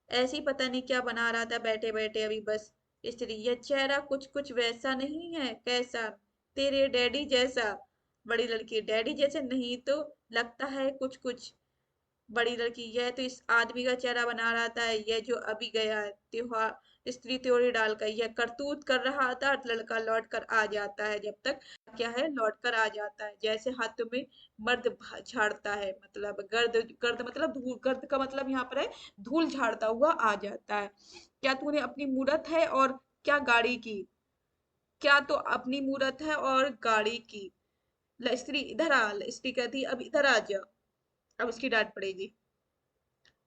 ऐसी पता नहीं क्या बना रहा था बैठे बैठे अभी बस। स्त्री, यह चेहरा कुछ कुछ वैसा नहीं है, कैसा। तेरे डैडी जैसा। बड़ी लड़की, डैडी जैसे नहीं तो, लगता है कुछ कुछ। बड़ी लड़की, यह तो इस आदमी का चेहरा बना रहा था, यह जो अभी गया है त्योहार। स्त्री त्योरी डालकर यह करतूत कर रहा था, लड़का लौट कर आ जाता है। जब तक क्या है, लौट कर आ जाता है, जैसे हाथों में मर्द झाड़ता है, मतलब गर्द, गर्द मतलब धूल, गर्द का मतलब यहाँ पर है धूल झाड़ता हुआ आ जाता है। क्या तूने अपनी मूरत है, और क्या गाड़ी की। क्या तो अपनी मूरत है और गाड़ी की। स्त्री, इधर आ। स्त्री कहती, अब इधर आ जा। अब उसकी डांट पड़ेगी।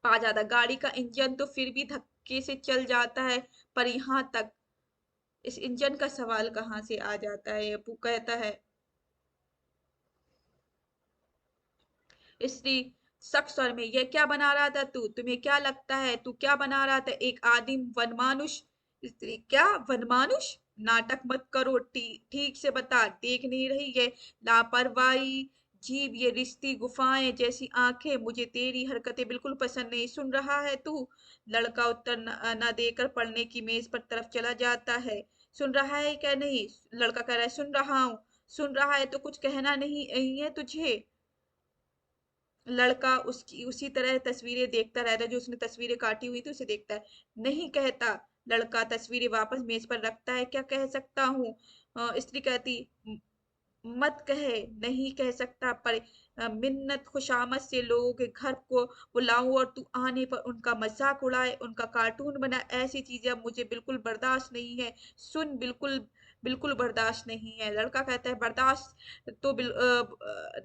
आ जाता, गाड़ी का इंजन तो फिर भी धक्के से चल जाता है, पर यहाँ तक इस इंजन का सवाल कहाँ से आ जाता है, अपू कहता है। स्त्री सख्त स्वर में, यह क्या बना रहा था तू? तुम्हें क्या लगता है तू क्या बना रहा था? एक आदिम वनमानुष। स्त्री, क्या वनमानुष? नाटक मत करो, ठीक से बता, देख नहीं रही है? लापरवाही, जीभ ये रिश्ती गुफाएं जैसी आंखें, मुझे तेरी हरकतें बिल्कुल पसंद नहीं। सुन रहा है तू? लड़का उत्तर न देकर पढ़ने की मेज पर तरफ चला जाता है। सुन रहा है क्या नहीं? लड़का कह रहा है सुन रहा हूँ। सुन रहा है तो कुछ कहना नहीं नहीं है तुझे? लड़का उसकी उसी तरह तस्वीरें देखता रहता है, जो उसने तस्वीरें काटी हुई थी उसे देखता है। नहीं कहता। लड़का तस्वीरें वापस मेज पर रखता है। क्या कह सकता हूँ? स्त्री कहती, मत कहे। नहीं कह सकता, पर मिन्नत खुशामद से लोगों के घर को बुलाऊं और तू आने पर उनका मजाक उड़ाए, उनका कार्टून बना, ऐसी चीजें अब मुझे बिल्कुल बर्दाश्त नहीं है। सुन, बिल्कुल बिल्कुल बर्दाश्त नहीं है। लड़का कहता है बर्दाश्त तो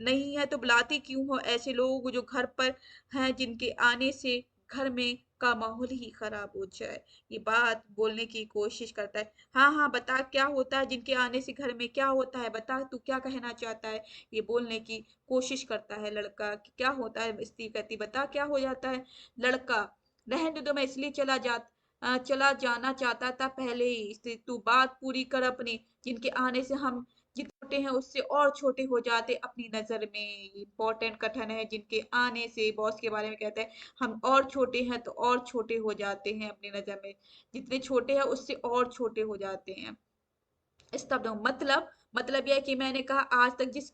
नहीं है तो बुलाती क्यों हो ऐसे लोगों को जो घर पर हैं, जिनके आने से घर में का माहौल ही खराब हो जाए। ये बात बोलने की कोशिश करता है। हाँ हाँ, बता क्या होता है? जिनके आने से घर में क्या होता है? बता, तू क्या कहना चाहता है? ये बोलने की कोशिश करता है लड़का कि क्या होता है। स्त्री कहती, बता क्या हो जाता है? लड़का, रहने दो, मैं इसलिए चला जाना चाहता था पहले ही। स्त्री, तू बात पूरी कर अपनी। जिनके आने से हम जितने छोटे हैं उससे और छोटे हो जाते अपनी नजर में। इंपॉर्टेंट कथन है। जिनके आने से, बॉस के बारे में कहते हैं, हम और छोटे हैं तो और छोटे हो जाते हैं अपनी नजर में। जितने छोटे हैं उससे और छोटे हो जाते हैं। स्तब्ध हूँ। मतलब यह है कि मैंने कहा, आज तक जिस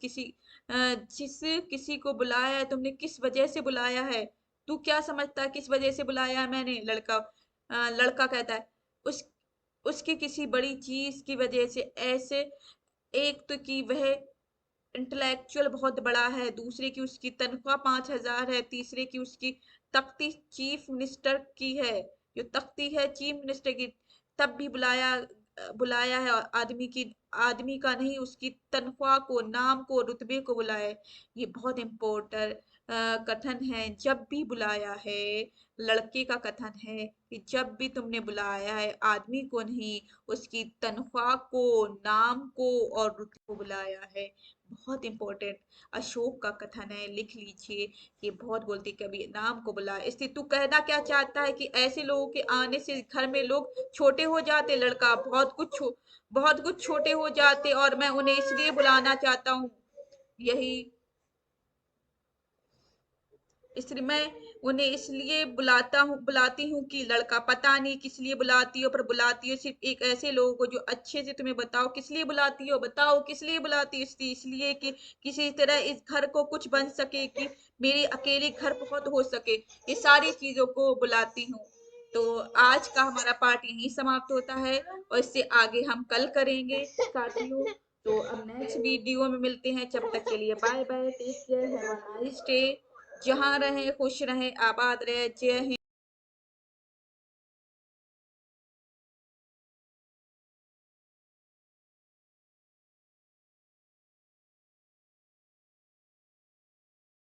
किसी को बुलाया है तुमने, किस वजह से बुलाया है? तू क्या समझता है किस वजह से बुलाया है मैंने? लड़का कहता है, उस उसके किसी बड़ी चीज की वजह से। ऐसे, एक तो कि वह इंटेलेक्चुअल बहुत बड़ा है, दूसरे की उसकी तनख्वाह 5,000 है, तीसरे की उसकी तख्ती चीफ मिनिस्टर की है। जो तख्ती है चीफ मिनिस्टर की, तब भी बुलाया है। और आदमी का नहीं, उसकी तनख्वाह को, नाम को, रुतबे को बुलाया है। ये बहुत इम्पोर्टेंट कथन है। जब भी बुलाया है, लड़के का कथन है कि जब भी तुमने बुलाया है, आदमी को नहीं, उसकी तनख्वाह को, नाम को और रुतबे को बुलाया है। बहुत इंपॉर्टेंट अशोक का कथन है, लिख लीजिए। ये बहुत बोलती, कभी नाम को बुला। इसलिए तू कहना क्या चाहता है कि ऐसे लोगों के आने से घर में लोग छोटे हो जाते? लड़का, बहुत कुछ छोटे हो जाते और मैं उन्हें इसलिए बुलाना चाहता हूँ। यही, इसलिए मैं उन्हें इसलिए बुलाती हूँ कि लड़का, पता नहीं किस लिए बुलाती हो, पर बुलाती हो सिर्फ एक ऐसे लोगों को जो अच्छे से तुम्हें बताओ किस लिए बुलाती हो। बताओ किस लिए बुलाती हो? इसलिए कि किसी तरह इस घर को कुछ बन सके, कि मेरी अकेली घर बहुत हो सके, ये सारी चीजों को बुलाती हूँ। तो आज का हमारा पाठ यहीं समाप्त होता है और इससे आगे हम कल करेंगे साथियों। तो अब नेक्स्ट वीडियो में मिलते हैं। जब तक के लिए bye bye, take care, have a nice day. जहाँ रहें खुश रहें, आबाद रहें। जय हिंद।